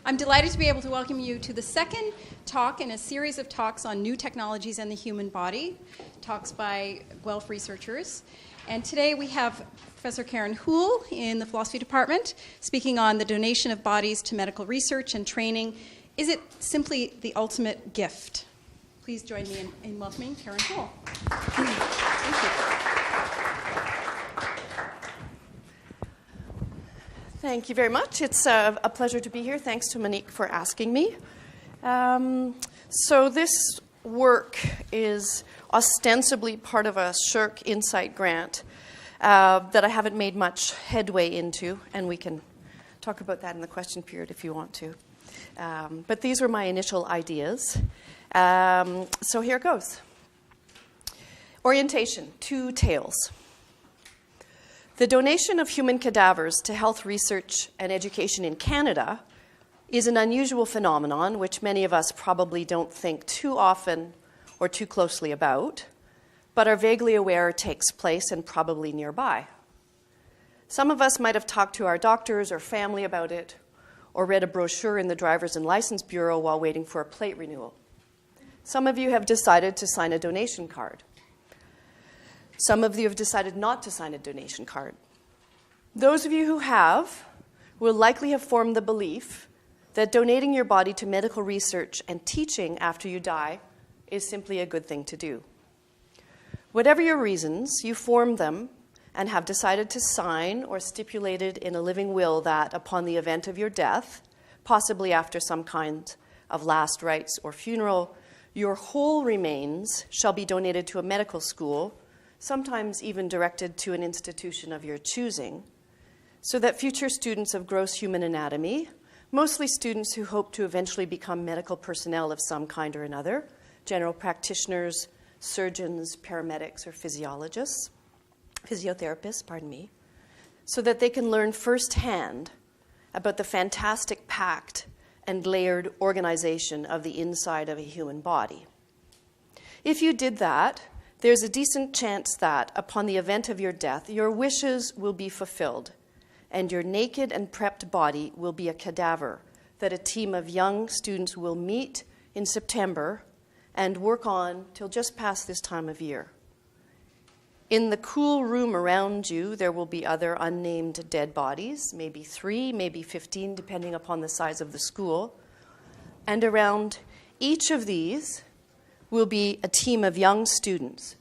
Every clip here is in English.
I'm delighted to be able to welcome you to the second talk in a series of talks on new technologies and the human body, talks by Guelph researchers. And today we have Professor Karen Houle in the philosophy department speaking on the donation of bodies to medical research and training. Is it simply the ultimate gift? Please join me in welcoming Karen Houle. Thank you. Thank you very much. It's a pleasure to be here. Thanks to Monique for asking me. So this work is ostensibly part of a SSHRC Insight grant that I haven't made much headway into, and we can talk about that in the question period if you want to. But these were my initial ideas. So here it goes. Orientation, two tales. The donation of human cadavers to health research and education in Canada is an unusual phenomenon which many of us probably don't think too often or too closely about, but are vaguely aware takes place and probably nearby. Some of us might have talked to our doctors or family about it, or read a brochure in the Driver's and License Bureau while waiting for a plate renewal. Some of you have decided to sign a donation card. Some of you have decided not to sign a donation card. Those of you who have will likely have formed the belief that donating your body to medical research and teaching after you die is simply a good thing to do. Whatever your reasons, you formed them and have decided to sign or stipulated in a living will that upon the event of your death, possibly after some kind of last rites or funeral, your whole remains shall be donated to a medical school, sometimes even directed to an institution of your choosing, so that future students of gross human anatomy, mostly students who hope to eventually become medical personnel of some kind or another, general practitioners, surgeons, paramedics, or physiotherapists, so that they can learn firsthand about the fantastic packed and layered organization of the inside of a human body. If you did that, there's a decent chance that, upon the event of your death, your wishes will be fulfilled, and your naked and prepped body will be a cadaver that a team of young students will meet in September and work on till just past this time of year. In the cool room around you, there will be other unnamed dead bodies, maybe 3, maybe 15, depending upon the size of the school. And around each of these will be a team of young students,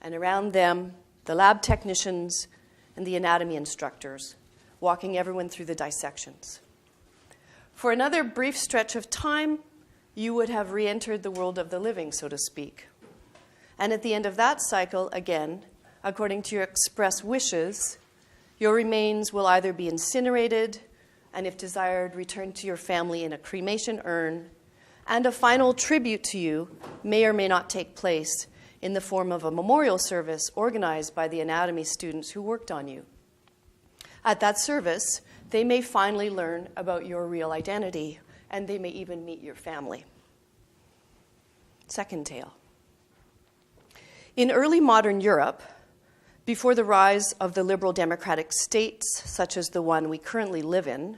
and around them, the lab technicians and the anatomy instructors, walking everyone through the dissections. For another brief stretch of time, you would have re-entered the world of the living, so to speak. And at the end of that cycle, again, according to your express wishes, your remains will either be incinerated and, if desired, returned to your family in a cremation urn, and a final tribute to you may or may not take place in the form of a memorial service organized by the anatomy students who worked on you. At that service, they may finally learn about your real identity, and they may even meet your family. Second tale. In early modern Europe, before the rise of the liberal democratic states, such as the one we currently live in,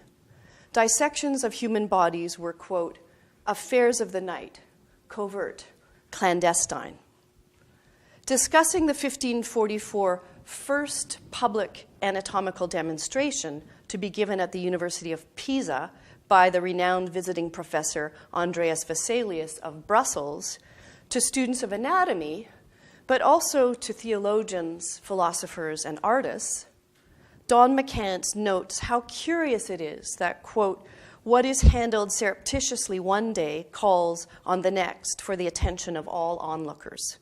dissections of human bodies were, quote, affairs of the night, covert, clandestine. Discussing the 1544 first public anatomical demonstration to be given at the University of Pisa by the renowned visiting professor Andreas Vesalius of Brussels to students of anatomy, but also to theologians, philosophers, and artists, Don McCants notes how curious it is that, quote, what is handled surreptitiously one day calls on the next for the attention of all onlookers.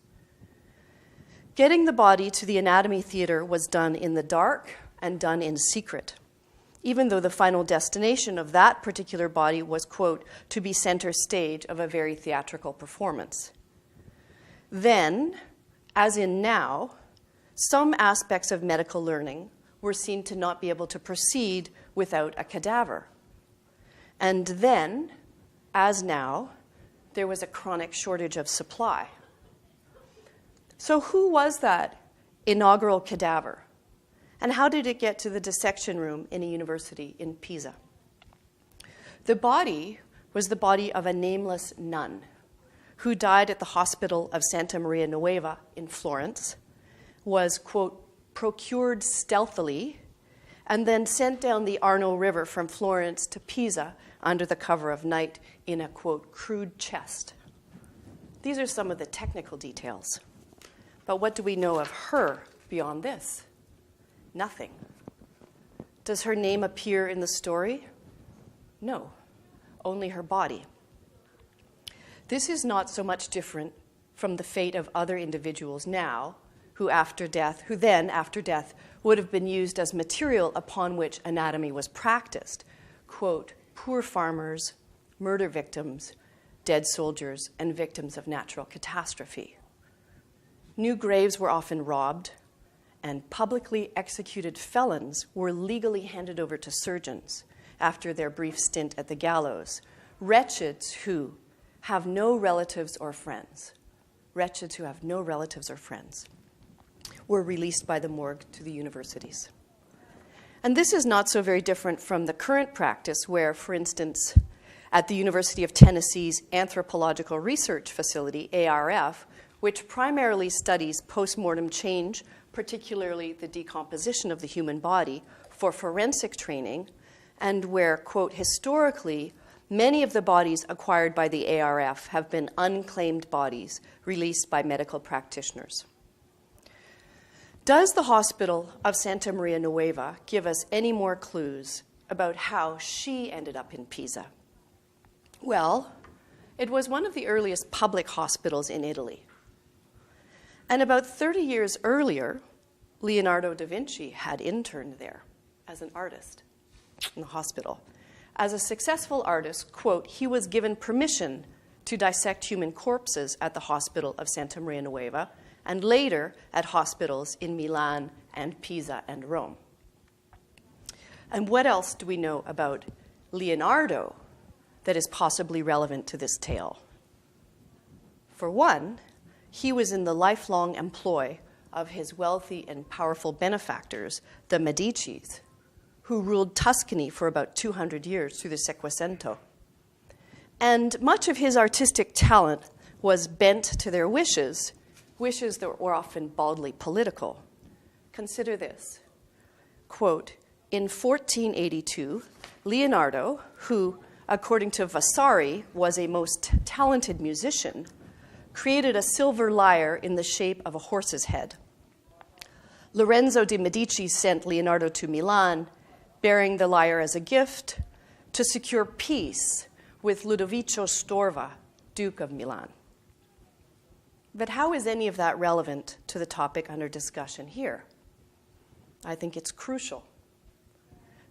Getting the body to the anatomy theater was done in the dark and done in secret, even though the final destination of that particular body was, quote, to be center stage of a very theatrical performance. Then, as in now, some aspects of medical learning were seen to not be able to proceed without a cadaver. And then, as now, there was a chronic shortage of supply. So who was that inaugural cadaver? And how did it get to the dissection room in a university in Pisa? The body was the body of a nameless nun who died at the hospital of Santa Maria Nuova in Florence, was, quote, procured stealthily, and then sent down the Arno River from Florence to Pisa under the cover of night in a, quote, crude chest. These are some of the technical details. But what do we know of her beyond this? Nothing. Does her name appear in the story? No, only her body. This is not so much different from the fate of other individuals now who then, after death, would have been used as material upon which anatomy was practiced. Quote, poor farmers, murder victims, dead soldiers, and victims of natural catastrophe. New graves were often robbed, and publicly executed felons were legally handed over to surgeons after their brief stint at the gallows. Wretches who have no relatives or friends, were released by the morgue to the universities. And this is not so very different from the current practice where, for instance, at the University of Tennessee's Anthropological Research Facility, ARF, which primarily studies postmortem change, particularly the decomposition of the human body, for forensic training, and where, quote, historically, many of the bodies acquired by the ARF have been unclaimed bodies released by medical practitioners. Does the hospital of Santa Maria Nuova give us any more clues about how she ended up in Pisa? Well, it was one of the earliest public hospitals in Italy. And about 30 years earlier, Leonardo da Vinci had interned there as an artist in the hospital. As a successful artist, quote, he was given permission to dissect human corpses at the hospital of Santa Maria Nuova, and later at hospitals in Milan and Pisa and Rome. And what else do we know about Leonardo that is possibly relevant to this tale? For one, he was in the lifelong employ of his wealthy and powerful benefactors, the Medicis, who ruled Tuscany for about 200 years through the Sequecento. And much of his artistic talent was bent to their wishes that were often baldly political. Consider this. Quote, in 1482, Leonardo, who, according to Vasari, was a most talented musician, created a silver lyre in the shape of a horse's head. Lorenzo de' Medici sent Leonardo to Milan, bearing the lyre as a gift to secure peace with Ludovico Storva, Duke of Milan. But how is any of that relevant to the topic under discussion here? I think it's crucial.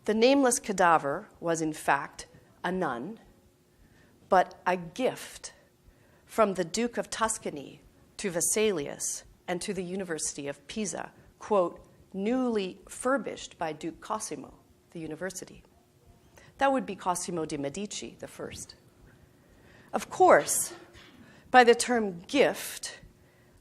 The nameless cadaver was, in fact, a nun, but a gift from the Duke of Tuscany to Vesalius and to the University of Pisa, quote, newly furbished by Duke Cosimo, the university. That would be Cosimo de' Medici the first. Of course, by the term gift,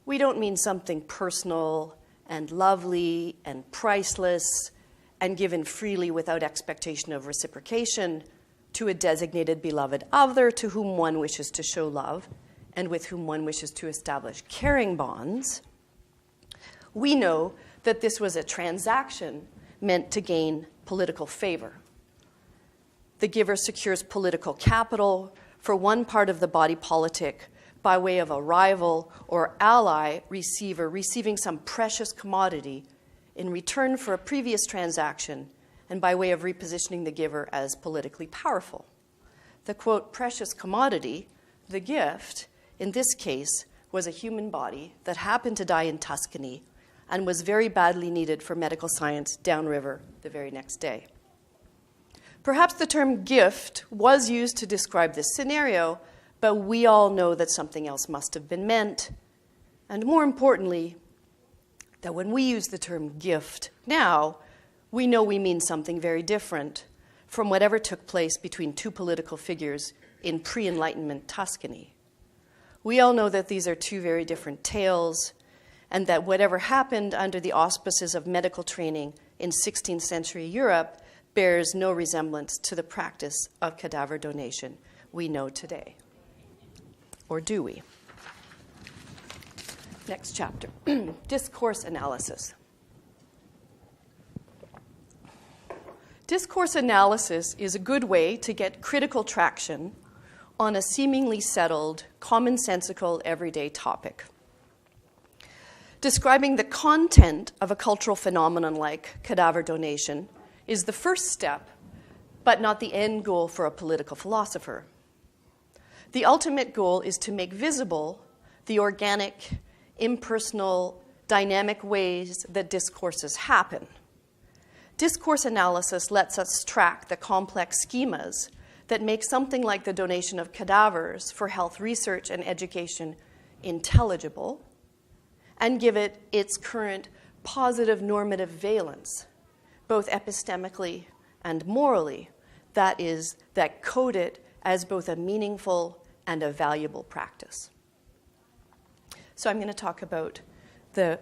we don't mean something personal and lovely and priceless and given freely without expectation of reciprocation to a designated beloved other to whom one wishes to show love and with whom one wishes to establish caring bonds. We know that this was a transaction meant to gain political favor. The giver secures political capital for one part of the body politic by way of a rival or ally receiver receiving some precious commodity in return for a previous transaction and by way of repositioning the giver as politically powerful. The, quote, precious commodity, the gift, in this case, was a human body that happened to die in Tuscany and was very badly needed for medical science downriver the very next day. Perhaps the term gift was used to describe this scenario, but we all know that something else must have been meant. And more importantly, that when we use the term gift now, we know we mean something very different from whatever took place between two political figures in pre-Enlightenment Tuscany. We all know that these are two very different tales, and that whatever happened under the auspices of medical training in 16th century Europe bears no resemblance to the practice of cadaver donation we know today. Or do we? Next chapter, discourse analysis. Discourse analysis is a good way to get critical traction on a seemingly settled, commonsensical, everyday topic. Describing the content of a cultural phenomenon like cadaver donation is the first step, but not the end goal for a political philosopher. The ultimate goal is to make visible the organic, impersonal, dynamic ways that discourses happen. Discourse analysis lets us track the complex schemas that make something like the donation of cadavers for health research and education intelligible, and give it its current positive normative valence, both epistemically and morally, that is, that code it as both a meaningful and a valuable practice. So I'm going to talk about the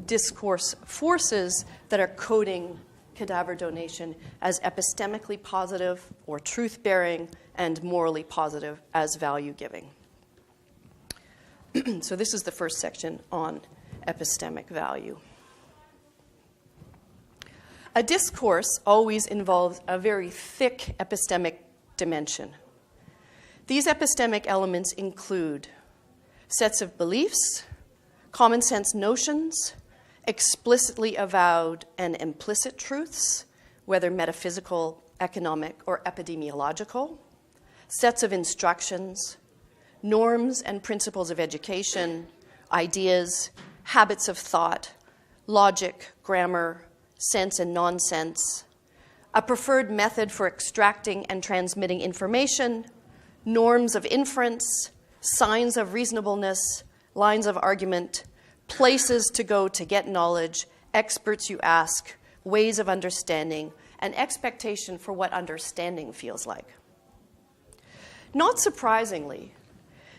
discourse forces that are coding cadaver donation as epistemically positive or truth-bearing and morally positive as value-giving. So this is the first section on epistemic value. A discourse always involves a very thick epistemic dimension. These epistemic elements include sets of beliefs, common sense notions, explicitly avowed and implicit truths, whether metaphysical, economic, or epidemiological, sets of instructions, norms and principles of education, ideas, habits of thought, logic, grammar, sense and nonsense, a preferred method for extracting and transmitting information, norms of inference, signs of reasonableness, lines of argument, places to go to get knowledge, experts you ask, ways of understanding, and expectation for what understanding feels like. Not surprisingly,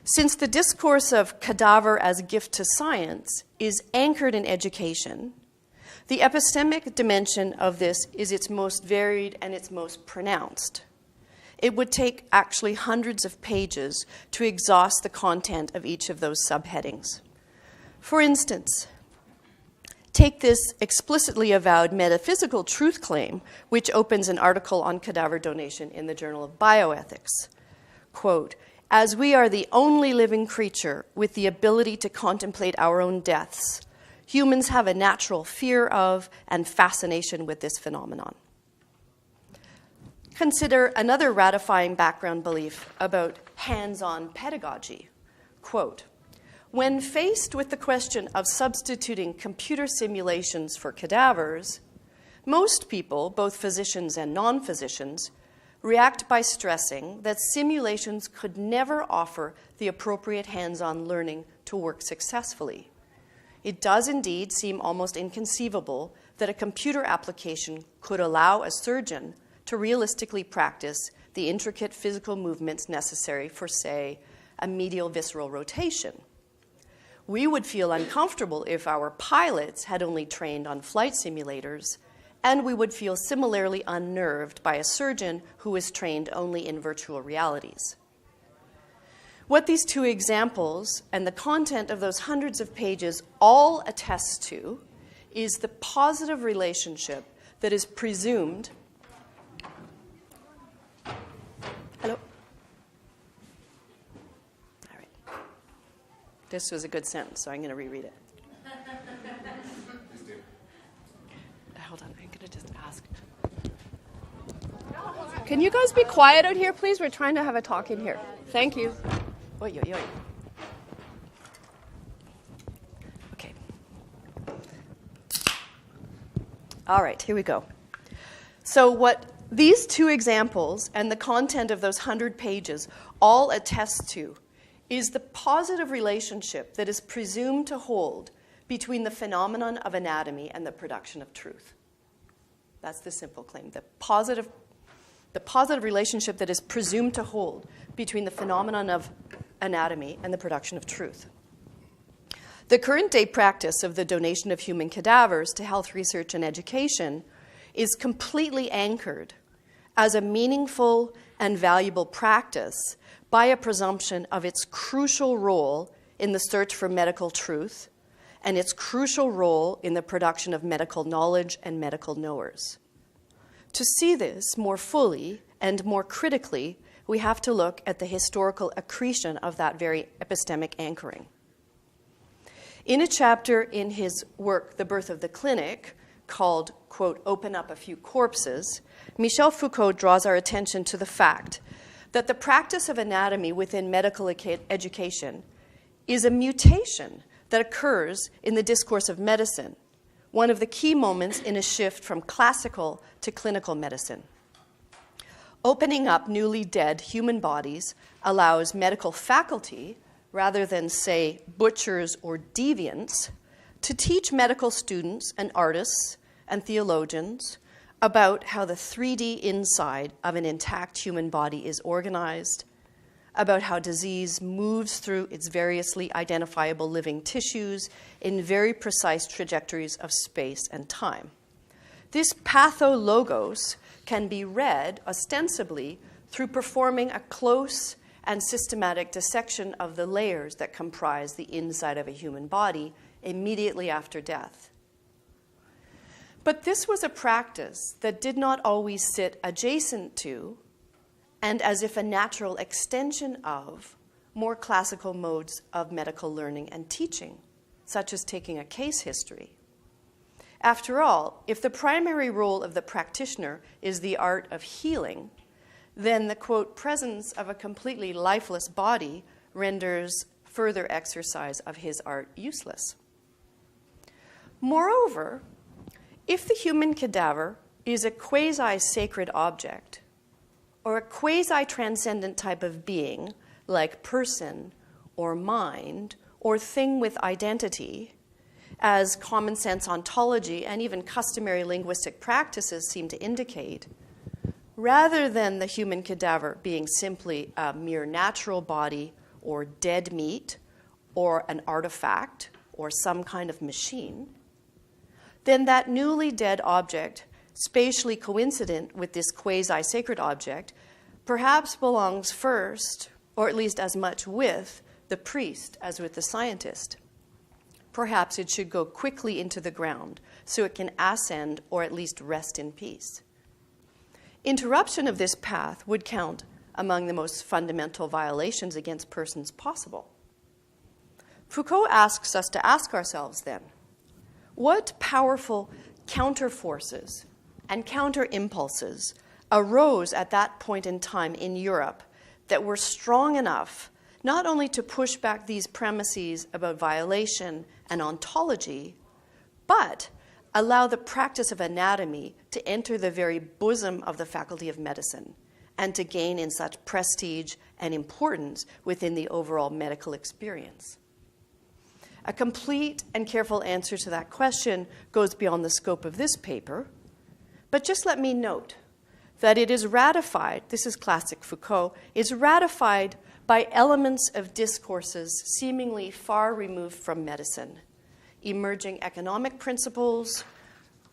since the discourse of cadaver as gift to science is anchored in education, the epistemic dimension of this is its most varied and its most pronounced. It would take actually hundreds of pages to exhaust the content of each of those subheadings. For instance, take this explicitly avowed metaphysical truth claim, which opens an article on cadaver donation in the Journal of Bioethics. Quote, "As we are the only living creature with the ability to contemplate our own deaths, humans have a natural fear of and fascination with this phenomenon." Consider another ratifying background belief about hands-on pedagogy. Quote, "When faced with the question of substituting computer simulations for cadavers, most people, both physicians and non-physicians, react by stressing that simulations could never offer the appropriate hands-on learning to work successfully. It does indeed seem almost inconceivable that a computer application could allow a surgeon to realistically practice the intricate physical movements necessary for, say, a medial visceral rotation. We would feel uncomfortable if our pilots had only trained on flight simulators, and we would feel similarly unnerved by a surgeon who is trained only in virtual realities." What these two examples and the content of those hundreds of pages all attest to is the positive relationship that is presumed. Hello? All right. This was a good sentence, so I'm going to reread it. Hold on, I'm going to just ask. Can you guys be quiet out here, please? We're trying to have a talk in here. Thank you. Oy, oy, oy. Okay. All right, here we go. So what these two examples and the content of those 100 pages all attest to is the positive relationship that is presumed to hold between the phenomenon of anatomy and the production of truth. That's the simple claim. The positive relationship that is presumed to hold between the phenomenon of anatomy and the production of truth. The current day practice of the donation of human cadavers to health research and education is completely anchored as a meaningful and valuable practice by a presumption of its crucial role in the search for medical truth and its crucial role in the production of medical knowledge and medical knowers. To see this more fully and more critically, we have to look at the historical accretion of that very epistemic anchoring. In a chapter in his work, The Birth of the Clinic, called, quote, Open Up a Few Corpses, Michel Foucault draws our attention to the fact that the practice of anatomy within medical education is a mutation that occurs in the discourse of medicine, one of the key moments in a shift from classical to clinical medicine. Opening up newly dead human bodies allows medical faculty, rather than, say, butchers or deviants, to teach medical students and artists and theologians about how the 3D inside of an intact human body is organized, about how disease moves through its variously identifiable living tissues in very precise trajectories of space and time. This pathologos can be read ostensibly through performing a close and systematic dissection of the layers that comprise the inside of a human body immediately after death. But this was a practice that did not always sit adjacent to, and as if a natural extension of, more classical modes of medical learning and teaching, such as taking a case history. After all, if the primary role of the practitioner is the art of healing, then the, quote, presence of a completely lifeless body renders further exercise of his art useless. Moreover, if the human cadaver is a quasi-sacred object, or a quasi-transcendent type of being, like person or mind or thing with identity, as common sense ontology and even customary linguistic practices seem to indicate, rather than the human cadaver being simply a mere natural body or dead meat or an artifact or some kind of machine, then that newly dead object, spatially coincident with this quasi-sacred object, perhaps belongs first, or at least as much with, the priest as with the scientist. Perhaps it should go quickly into the ground so it can ascend or at least rest in peace. Interruption of this path would count among the most fundamental violations against persons possible. Foucault asks us to ask ourselves then, what powerful counterforces and counter-impulses arose at that point in time in Europe that were strong enough not only to push back these premises about violation and ontology, but allow the practice of anatomy to enter the very bosom of the Faculty of Medicine and to gain in such prestige and importance within the overall medical experience. A complete and careful answer to that question goes beyond the scope of this paper, but just let me note that it is ratified, this is classic Foucault, is ratified by elements of discourses seemingly far removed from medicine, emerging economic principles,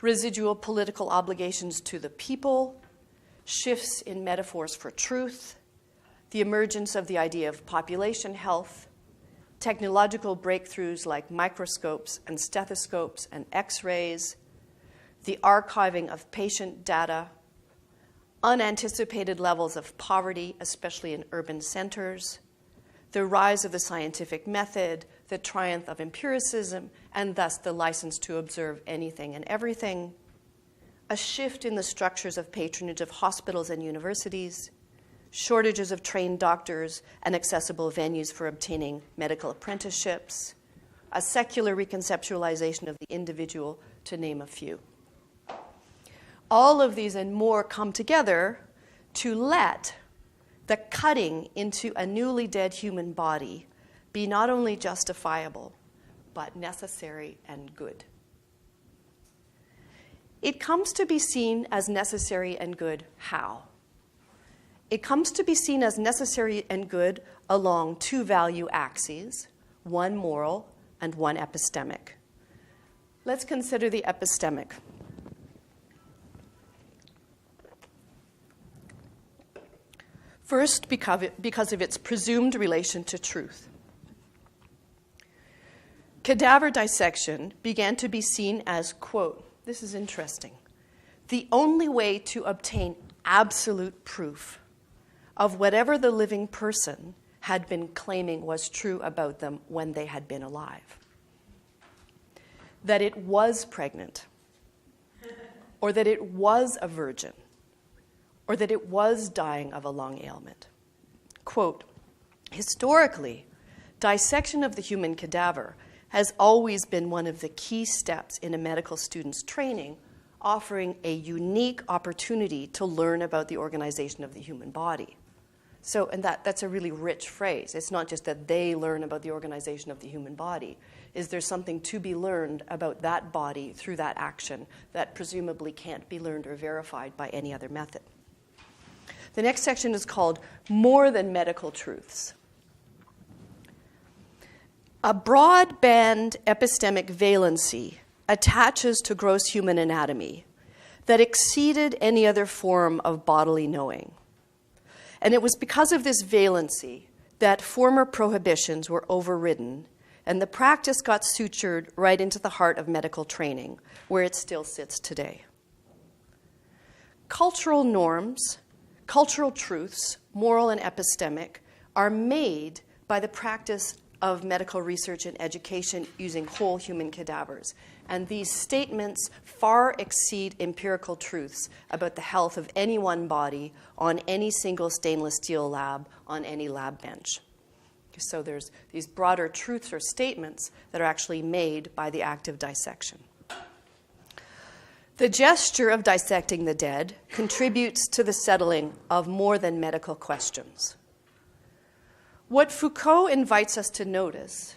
residual political obligations to the people, shifts in metaphors for truth, the emergence of the idea of population health, technological breakthroughs like microscopes and stethoscopes and X-rays, the archiving of patient data, unanticipated levels of poverty, especially in urban centers, the rise of the scientific method, the triumph of empiricism, and thus the license to observe anything and everything, a shift in the structures of patronage of hospitals and universities, shortages of trained doctors and accessible venues for obtaining medical apprenticeships, a secular reconceptualization of the individual, to name a few. All of these and more come together to let the cutting into a newly dead human body be not only justifiable, but necessary and good. It comes to be seen as necessary and good how? It comes to be seen as necessary and good along two value axes, one moral, and one epistemic. Let's consider the epistemic. First, because of its presumed relation to truth. Cadaver dissection began to be seen as, quote, this is interesting, the only way to obtain absolute proof of whatever the living person had been claiming was true about them when they had been alive. That it was pregnant, or that it was a virgin, or that it was dying of a lung ailment. Quote, historically, dissection of the human cadaver has always been one of the key steps in a medical student's training, offering a unique opportunity to learn about the organization of the human body. So, and that's a really rich phrase. It's not just that they learn about the organization of the human body. Is there something to be learned about that body through that action that presumably can't be learned or verified by any other method? The next section is called More Than Medical Truths. A broad-band epistemic valency attaches to gross human anatomy that exceeded any other form of bodily knowing. And it was because of this valency that former prohibitions were overridden and the practice got sutured right into the heart of medical training, where it still sits today. Cultural norms, cultural truths, moral and epistemic, are made by the practice of medical research and education using whole human cadavers. And these statements far exceed empirical truths about the health of any one body on any single stainless steel lab on any lab bench. So there's these broader truths or statements that are actually made by the act of dissection. The gesture of dissecting the dead contributes to the settling of more than medical questions. What Foucault invites us to notice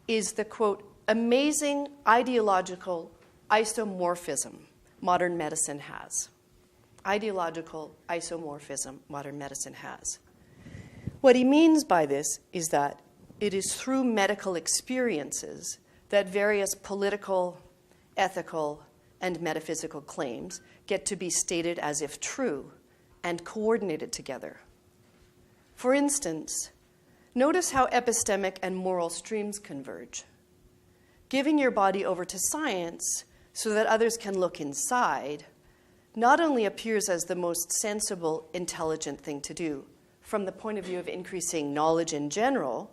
is the, quote, amazing ideological isomorphism modern medicine has. Ideological isomorphism modern medicine has. What he means by this is that it is through medical experiences that various political, ethical, and metaphysical claims get to be stated as if true and coordinated together. For instance, notice how epistemic and moral streams converge. Giving your body over to science so that others can look inside not only appears as the most sensible, intelligent thing to do from the point of view of increasing knowledge in general,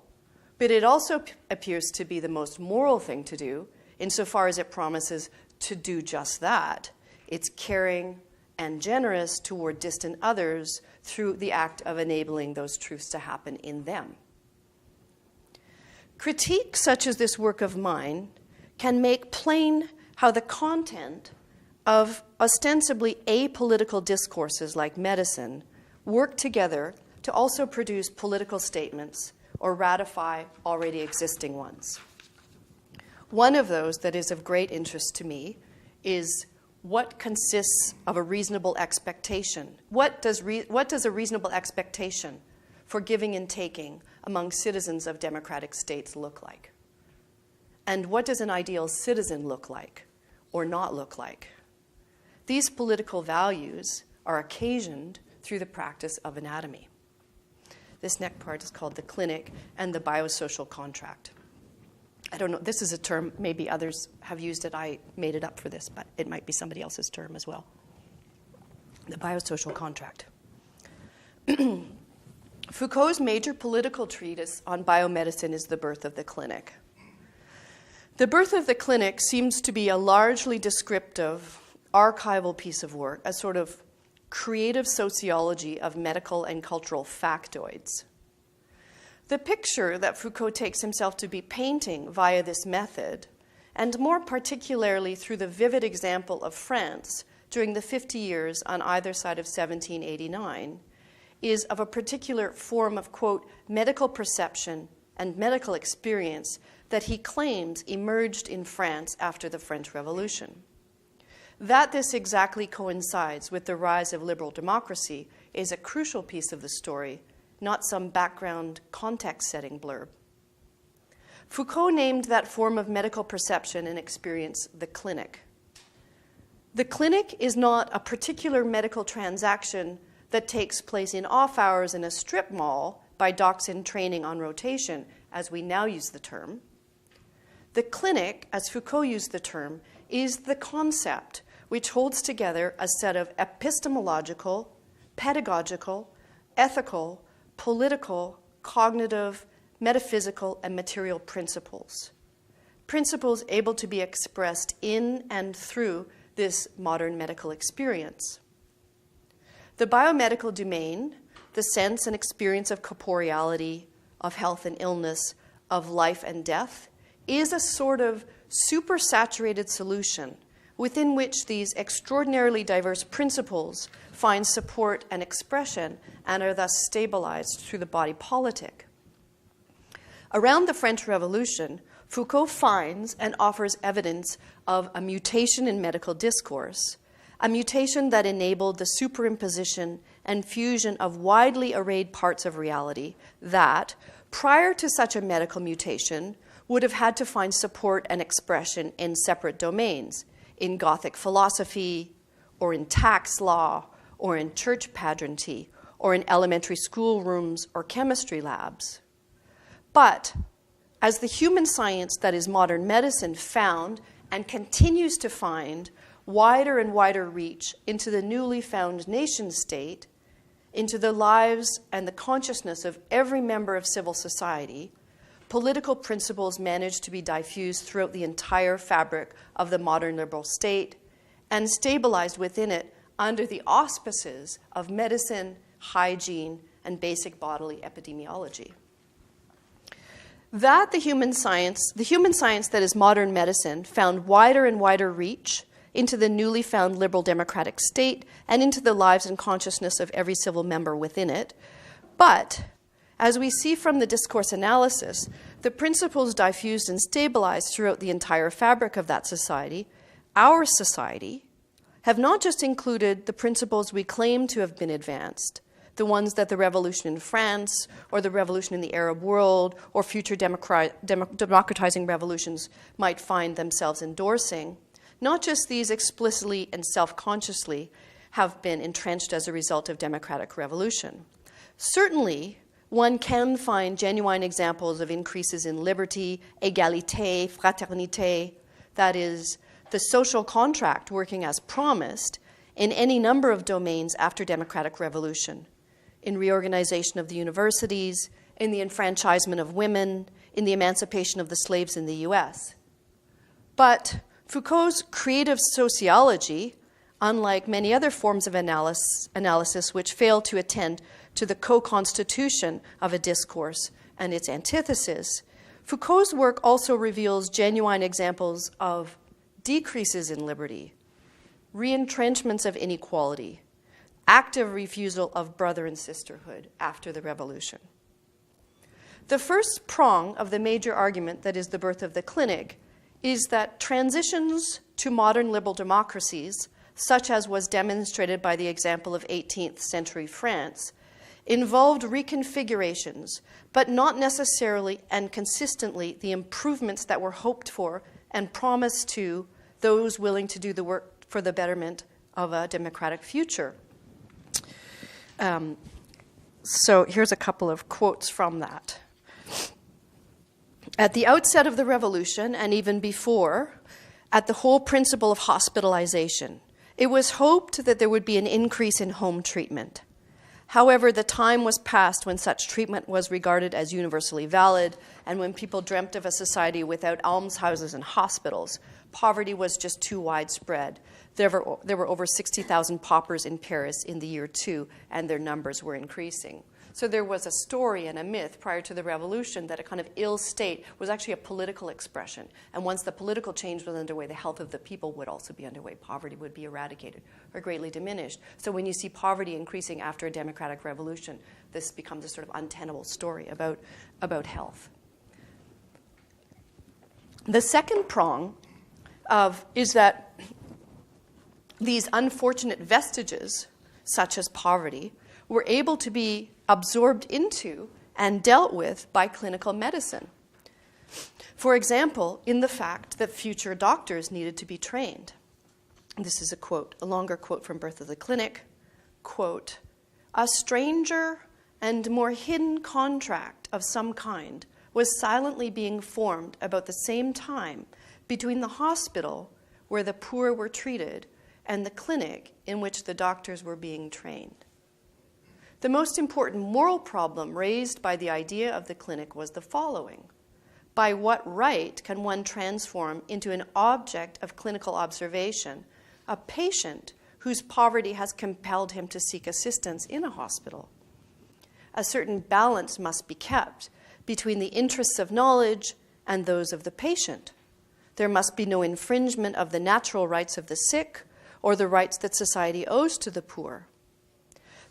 but it also appears to be the most moral thing to do insofar as it promises to do just that. It's caring and generous toward distant others through the act of enabling those truths to happen in them. Critique such as this work of mine can make plain how the content of ostensibly apolitical discourses like medicine work together to also produce political statements or ratify already existing ones. One of those that is of great interest to me is what consists of a reasonable expectation. What does a reasonable expectation for giving and taking among citizens of democratic states look like? And what does an ideal citizen look like or not look like? These political values are occasioned through the practice of anatomy. This next part is called the clinic and the biosocial contract. I don't know, this is a term, maybe others have used it. I made it up for this, but it might be somebody else's term as well. The biosocial contract. Foucault's major political treatise on biomedicine is The Birth of the Clinic. The Birth of the Clinic seems to be a largely descriptive, archival piece of work, a sort of creative sociology of medical and cultural factoids. The picture that Foucault takes himself to be painting via this method, and more particularly through the vivid example of France during the 50 years on either side of 1789, is of a particular form of, quote, medical perception and medical experience that he claims emerged in France after the French Revolution. That this exactly coincides with the rise of liberal democracy is a crucial piece of the story, not some background context-setting blurb. Foucault named that form of medical perception and experience the clinic. The clinic is not a particular medical transaction that takes place in off hours in a strip mall by docs in training on rotation, as we now use the term. The clinic, as Foucault used the term, is the concept which holds together a set of epistemological, pedagogical, ethical, political, cognitive, metaphysical, and material principles. Principles able to be expressed in and through this modern medical experience. The biomedical domain, the sense and experience of corporeality, of health and illness, of life and death, is a sort of supersaturated solution within which these extraordinarily diverse principles find support and expression and are thus stabilized through the body politic. Around the French Revolution, Foucault finds and offers evidence of a mutation in medical discourse, a mutation that enabled the superimposition and fusion of widely arrayed parts of reality that, prior to such a medical mutation, would have had to find support and expression in separate domains, in Gothic philosophy, or in tax law, or in church pageantry, or in elementary school rooms or chemistry labs. But as the human science that is modern medicine found and continues to find wider and wider reach into the newly found nation state, into the lives and the consciousness of every member of civil society, political principles manage to be diffused throughout the entire fabric of the modern liberal state and stabilized within it under the auspices of medicine, hygiene, and basic bodily epidemiology. That the human science that is modern medicine found wider and wider reach into the newly found liberal democratic state and into the lives and consciousness of every civil member within it. But, as we see from the discourse analysis, the principles diffused and stabilized throughout the entire fabric of that society, our society, have not just included the principles we claim to have been advanced, the ones that the revolution in France or the revolution in the Arab world or future democratizing revolutions might find themselves endorsing. Not just these explicitly and self-consciously have been entrenched as a result of democratic revolution. Certainly, one can find genuine examples of increases in liberty, égalité, fraternité, that is, the social contract working as promised in any number of domains after democratic revolution, in reorganization of the universities, in the enfranchisement of women, in the emancipation of the slaves in the US. But Foucault's creative sociology, unlike many other forms of analysis which fail to attend to the co-constitution of a discourse and its antithesis, Foucault's work also reveals genuine examples of decreases in liberty, re-entrenchments of inequality, active refusal of brother and sisterhood after the revolution. The first prong of the major argument that is the birth of the clinic is that transitions to modern liberal democracies, such as was demonstrated by the example of 18th century France, involved reconfigurations, but not necessarily and consistently the improvements that were hoped for and promised to those willing to do the work for the betterment of a democratic future. So here's a couple of quotes from that. At the outset of the revolution, and even before, at the whole principle of hospitalization, it was hoped that there would be an increase in home treatment. However, the time was past when such treatment was regarded as universally valid, and when people dreamt of a society without almshouses and hospitals. Poverty was just too widespread. There were over 60,000 paupers in Paris in the year 2, and their numbers were increasing. So there was a story and a myth prior to the revolution that a kind of ill state was actually a political expression. And once the political change was underway, the health of the people would also be underway. Poverty would be eradicated or greatly diminished. So when you see poverty increasing after a democratic revolution, this becomes a sort of untenable story about health. The second prong is that these unfortunate vestiges, such as poverty, were able to be absorbed into and dealt with by clinical medicine. For example, in the fact that future doctors needed to be trained. This is a quote, a longer quote from Birth of the Clinic. Quote, "A stranger and more hidden contract of some kind was silently being formed about the same time between the hospital where the poor were treated and the clinic in which the doctors were being trained." The most important moral problem raised by the idea of the clinic was the following. By what right can one transform into an object of clinical observation a patient whose poverty has compelled him to seek assistance in a hospital? A certain balance must be kept between the interests of knowledge and those of the patient. There must be no infringement of the natural rights of the sick or the rights that society owes to the poor.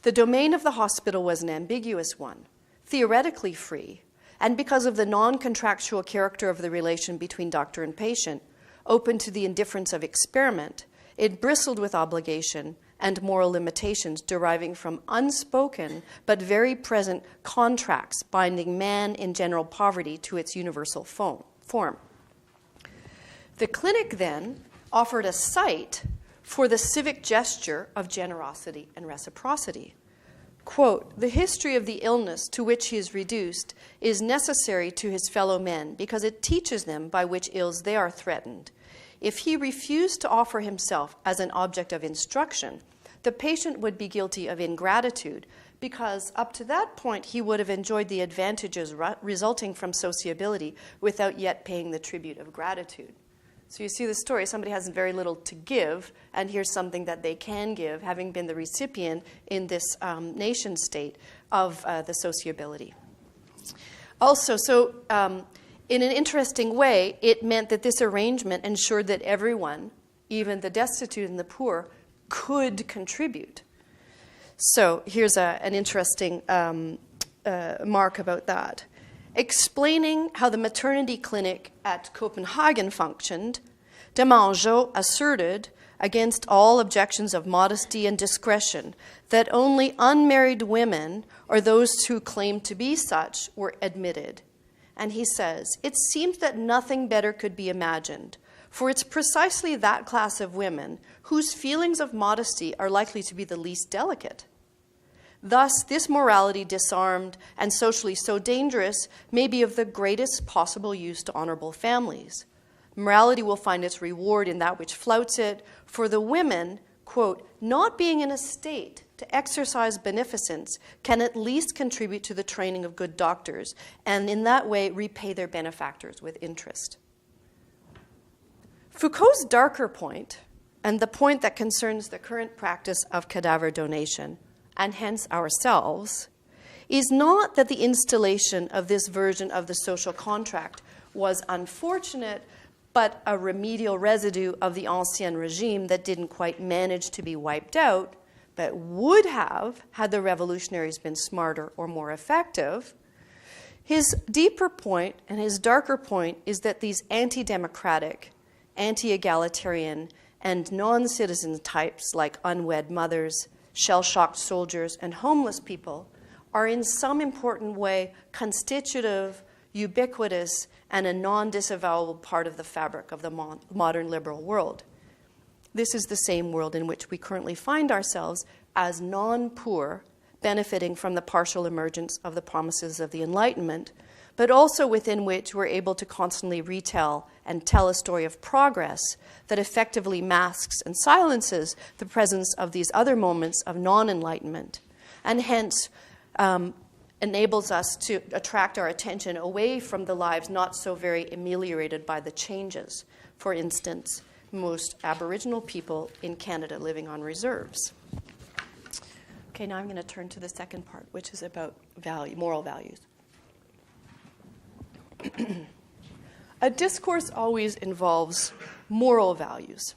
The domain of the hospital was an ambiguous one, theoretically free, and because of the non-contractual character of the relation between doctor and patient, open to the indifference of experiment, it bristled with obligation and moral limitations deriving from unspoken but very present contracts binding man in general poverty to its universal form. The clinic then offered a site for the civic gesture of generosity and reciprocity. Quote, "The history of the illness to which he is reduced is necessary to his fellow men because it teaches them by which ills they are threatened. If he refused to offer himself as an object of instruction, the patient would be guilty of ingratitude because up to that point he would have enjoyed the advantages resulting from sociability without yet paying the tribute of gratitude." So you see the story. Somebody has very little to give, and here's something that they can give, having been the recipient in this nation state of the sociability. Also, in an interesting way, it meant that this arrangement ensured that everyone, even the destitute and the poor, could contribute. So here's an interesting mark about that. Explaining how the maternity clinic at Copenhagen functioned, de Mongeau asserted, against all objections of modesty and discretion, that only unmarried women or those who claimed to be such were admitted. And he says, "It seems that nothing better could be imagined, for it's precisely that class of women whose feelings of modesty are likely to be the least delicate. Thus, this morality disarmed and socially so dangerous may be of the greatest possible use to honorable families. Morality will find its reward in that which flouts it, for the women, quote, not being in a state to exercise beneficence, can at least contribute to the training of good doctors, and in that way repay their benefactors with interest." Foucault's darker point, and the point that concerns the current practice of cadaver donation, and hence ourselves, is not that the installation of this version of the social contract was unfortunate, but a remedial residue of the ancien regime that didn't quite manage to be wiped out, but would have had the revolutionaries been smarter or more effective. His deeper point and his darker point is that these anti-democratic, anti-egalitarian, and non-citizen types like unwed mothers, shell-shocked soldiers, and homeless people are in some important way constitutive, ubiquitous, and a non-disavowable part of the fabric of the modern liberal world. This is the same world in which we currently find ourselves as non-poor, benefiting from the partial emergence of the promises of the Enlightenment, but also within which we're able to constantly retell and tell a story of progress that effectively masks and silences the presence of these other moments of non-enlightenment, and hence enables us to attract our attention away from the lives not so very ameliorated by the changes. For instance, most Aboriginal people in Canada living on reserves. Okay, now I'm going to turn to the second part, which is about moral values. A discourse always involves moral values.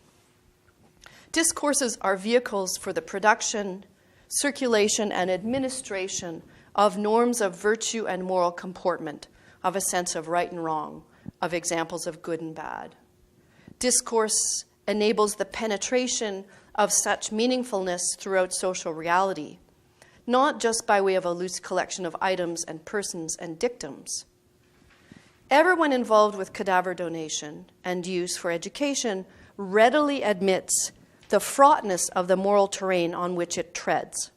Discourses are vehicles for the production, circulation, and administration of norms of virtue and moral comportment, of a sense of right and wrong, of examples of good and bad. Discourse enables the penetration of such meaningfulness throughout social reality, not just by way of a loose collection of items and persons and dictums. Everyone involved with cadaver donation and use for education readily admits the fraughtness of the moral terrain on which it treads.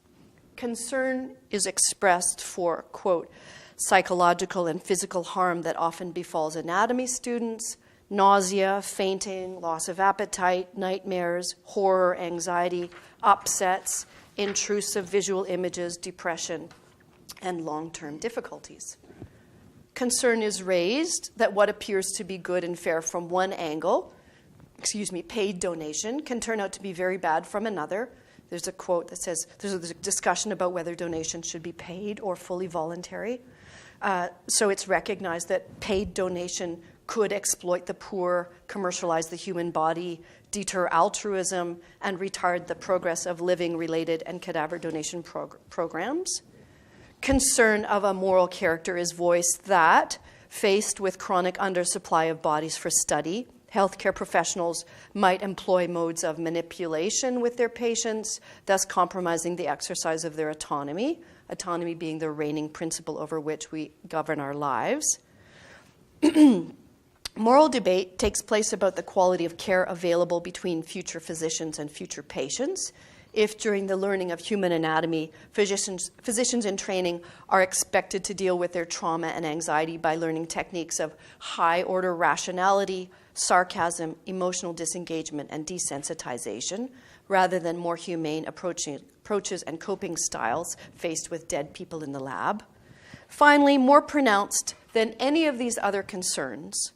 Concern is expressed for, quote, psychological and physical harm that often befalls anatomy students, nausea, fainting, loss of appetite, nightmares, horror, anxiety, upsets, intrusive visual images, depression, and long-term difficulties. Concern is raised that what appears to be good and fair from one angle, paid donation, can turn out to be very bad from another. There's a quote that says, there's a discussion about whether donations should be paid or fully voluntary. So it's recognized that paid donation could exploit the poor, commercialize the human body, deter altruism, and retard the progress of living-related and cadaver donation programs. Concern of a moral character is voiced that, faced with chronic undersupply of bodies for study, healthcare professionals might employ modes of manipulation with their patients, thus compromising the exercise of their autonomy being the reigning principle over which we govern our lives. Moral debate takes place about the quality of care available between future physicians and future patients. If during the learning of human anatomy, physicians in training are expected to deal with their trauma and anxiety by learning techniques of high-order rationality, sarcasm, emotional disengagement, and desensitization, rather than more humane approaches and coping styles faced with dead people in the lab. Finally, more pronounced than any of these other concerns,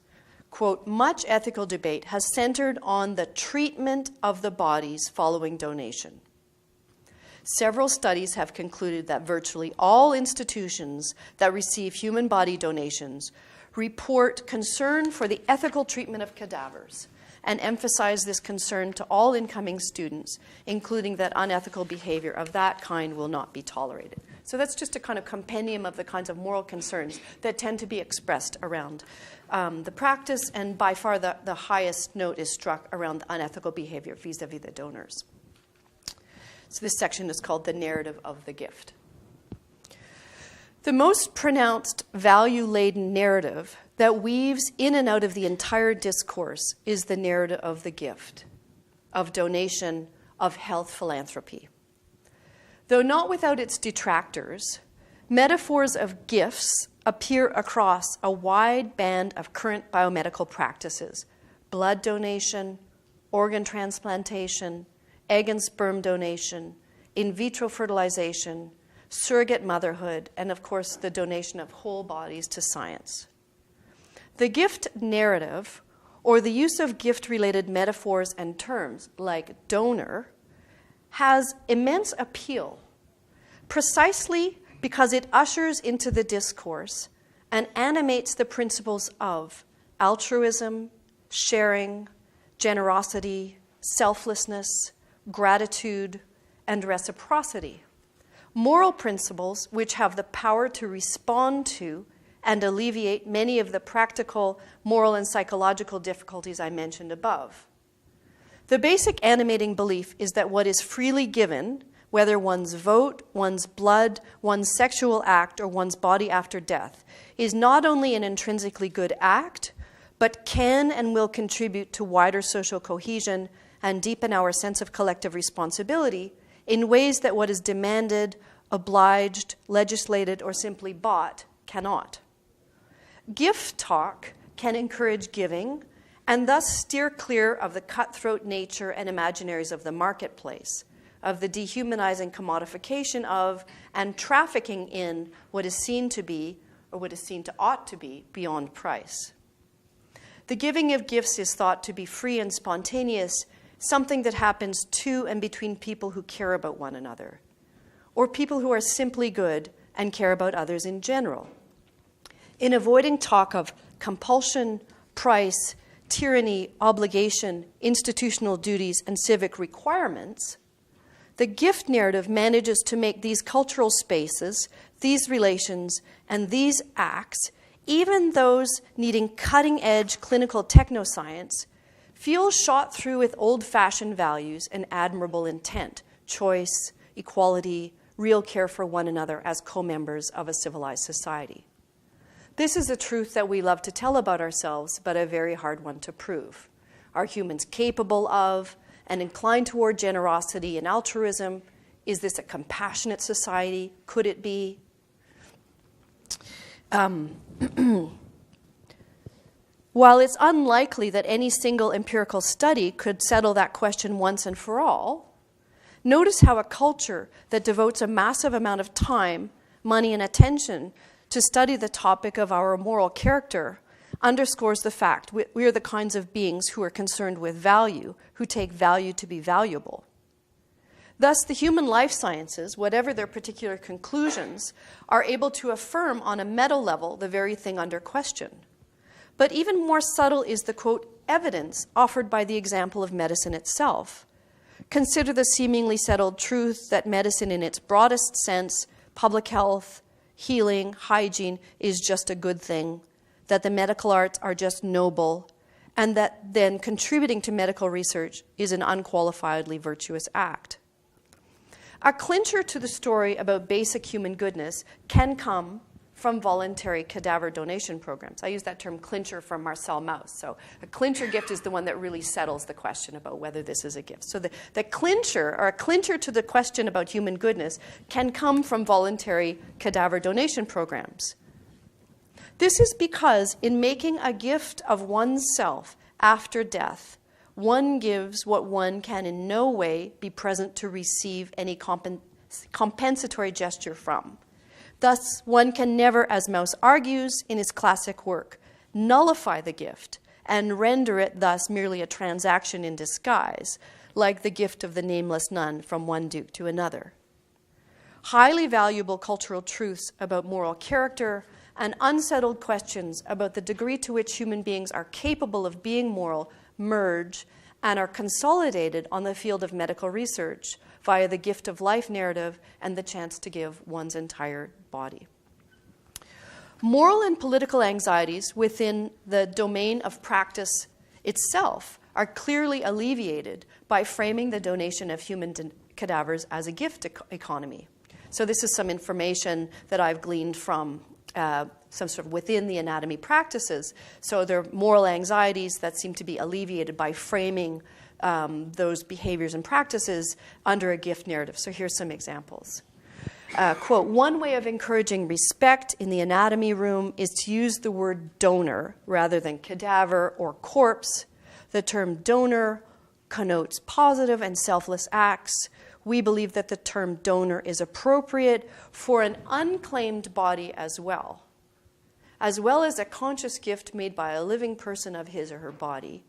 quote, much ethical debate has centered on the treatment of the bodies following donation. Several studies have concluded that virtually all institutions that receive human body donations report concern for the ethical treatment of cadavers and emphasize this concern to all incoming students, including that unethical behavior of that kind will not be tolerated. So that's just a kind of compendium of the kinds of moral concerns that tend to be expressed around the practice, and by far the highest note is struck around the unethical behavior vis-a-vis the donors. So this section is called the narrative of the gift. The most pronounced value-laden narrative that weaves in and out of the entire discourse is the narrative of the gift, of donation, of health philanthropy. Though not without its detractors, metaphors of gifts appear across a wide band of current biomedical practices: blood donation, organ transplantation, egg and sperm donation, in vitro fertilization, surrogate motherhood, and of course the donation of whole bodies to science. The gift narrative, or the use of gift-related metaphors and terms like donor, has immense appeal precisely because it ushers into the discourse and animates the principles of altruism, sharing, generosity, selflessness, gratitude, and reciprocity. Moral principles which have the power to respond to and alleviate many of the practical, moral, and psychological difficulties I mentioned above. The basic animating belief is that what is freely given, whether one's vote, one's blood, one's sexual act, or one's body after death, is not only an intrinsically good act, but can and will contribute to wider social cohesion and deepen our sense of collective responsibility in ways that what is demanded, obliged, legislated, or simply bought cannot. Gift talk can encourage giving and thus steer clear of the cutthroat nature and imaginaries of the marketplace, of the dehumanizing commodification of and trafficking in what is seen to be, or what is seen to ought to be, beyond price. The giving of gifts is thought to be free and spontaneous, something that happens to and between people who care about one another, or people who are simply good and care about others in general. In avoiding talk of compulsion, price, tyranny, obligation, institutional duties, and civic requirements, the gift narrative manages to make these cultural spaces, these relations, and these acts, even those needing cutting-edge clinical technoscience, feel shot through with old-fashioned values and admirable intent: choice, equality, real care for one another as co-members of a civilized society. This is a truth that we love to tell about ourselves, but a very hard one to prove. Are humans capable of and inclined toward generosity and altruism? Is this a compassionate society? Could it be? While it's unlikely that any single empirical study could settle that question once and for all, notice how a culture that devotes a massive amount of time, money, and attention to study the topic of our moral character underscores the fact we are the kinds of beings who are concerned with value, who take value to be valuable. Thus, the human life sciences, whatever their particular conclusions, are able to affirm on a meta level the very thing under question. But even more subtle is the, quote, evidence offered by the example of medicine itself. Consider the seemingly settled truth that medicine in its broadest sense, public health, healing, hygiene, is just a good thing, that the medical arts are just noble, and that then contributing to medical research is an unqualifiedly virtuous act. A clincher to the story about basic human goodness can come from voluntary cadaver donation programs. I use that term clincher from Marcel Mauss. So a clincher gift is the one that really settles the question about whether this is a gift. So the clincher, or a clincher to the question about human goodness, can come from voluntary cadaver donation programs. This is because in making a gift of oneself after death, one gives what one can in no way be present to receive any compensatory gesture from. Thus, one can never, as Mauss argues in his classic work, nullify the gift and render it thus merely a transaction in disguise, like the gift of the nameless nun from one duke to another. Highly valuable cultural truths about moral character and unsettled questions about the degree to which human beings are capable of being moral merge and are consolidated on the field of medical research via the gift of life narrative and the chance to give one's entire body. Moral and political anxieties within the domain of practice itself are clearly alleviated by framing the donation of human cadavers as a gift economy. So this is some information that I've gleaned from some sort of within the anatomy practices. So there are moral anxieties that seem to be alleviated by framing those behaviors and practices under a gift narrative. So here's some examples. Quote, one way of encouraging respect in the anatomy room is to use the word donor rather than cadaver or corpse. The term donor connotes positive and selfless acts. We believe that the term donor is appropriate for an unclaimed body as well as a conscious gift made by a living person of his or her body.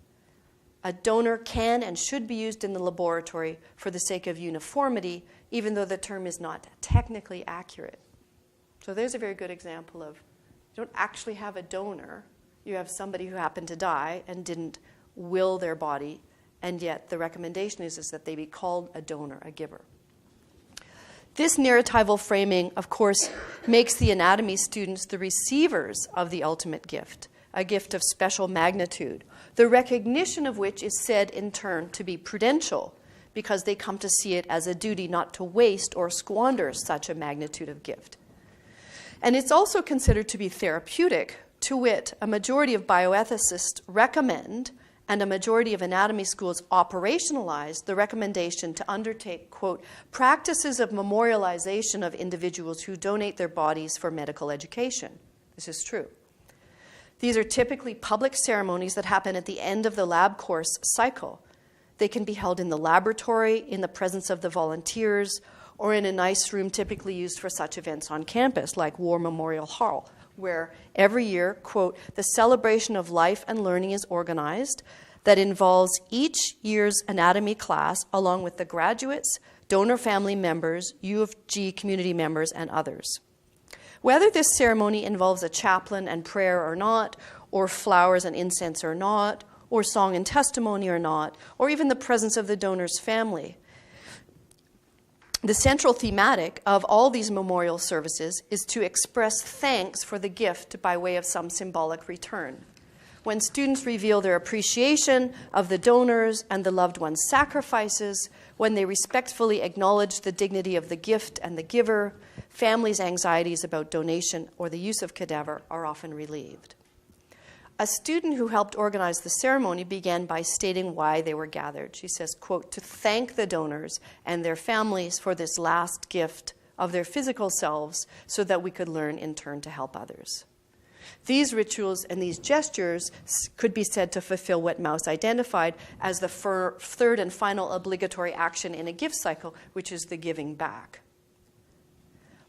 A donor can and should be used in the laboratory for the sake of uniformity, even though the term is not technically accurate. So there's a very good example of you don't actually have a donor. You have somebody who happened to die and didn't will their body, and yet the recommendation is that they be called a donor, a giver. This narratival framing, of course, makes the anatomy students the receivers of the ultimate gift, a gift of special magnitude, the recognition of which is said in turn to be prudential, because they come to see it as a duty not to waste or squander such a magnitude of gift. And it's also considered to be therapeutic, to wit, a majority of bioethicists recommend and a majority of anatomy schools operationalize the recommendation to undertake, quote, practices of memorialization of individuals who donate their bodies for medical education. This is true. These are typically public ceremonies that happen at the end of the lab course cycle. They can be held in the laboratory, in the presence of the volunteers, or in a nice room typically used for such events on campus, like War Memorial Hall, where every year, quote, the celebration of life and learning is organized that involves each year's anatomy class along with the graduates, donor family members, U of G community members, and others. Whether this ceremony involves a chaplain and prayer or not, or flowers and incense or not, or song and testimony or not, or even the presence of the donor's family, the central thematic of all these memorial services is to express thanks for the gift by way of some symbolic return. when students reveal their appreciation of the donors and the loved ones' sacrifices, when they respectfully acknowledge the dignity of the gift and the giver, families' anxieties about donation or the use of cadaver are often relieved. A student who helped organize the ceremony began by stating why they were gathered. She says, quote, "to thank the donors and their families for this last gift of their physical selves so that we could learn in turn to help others." These rituals and these gestures could be said to fulfill what Mauss identified as the third and final obligatory action in a gift cycle, which is the giving back.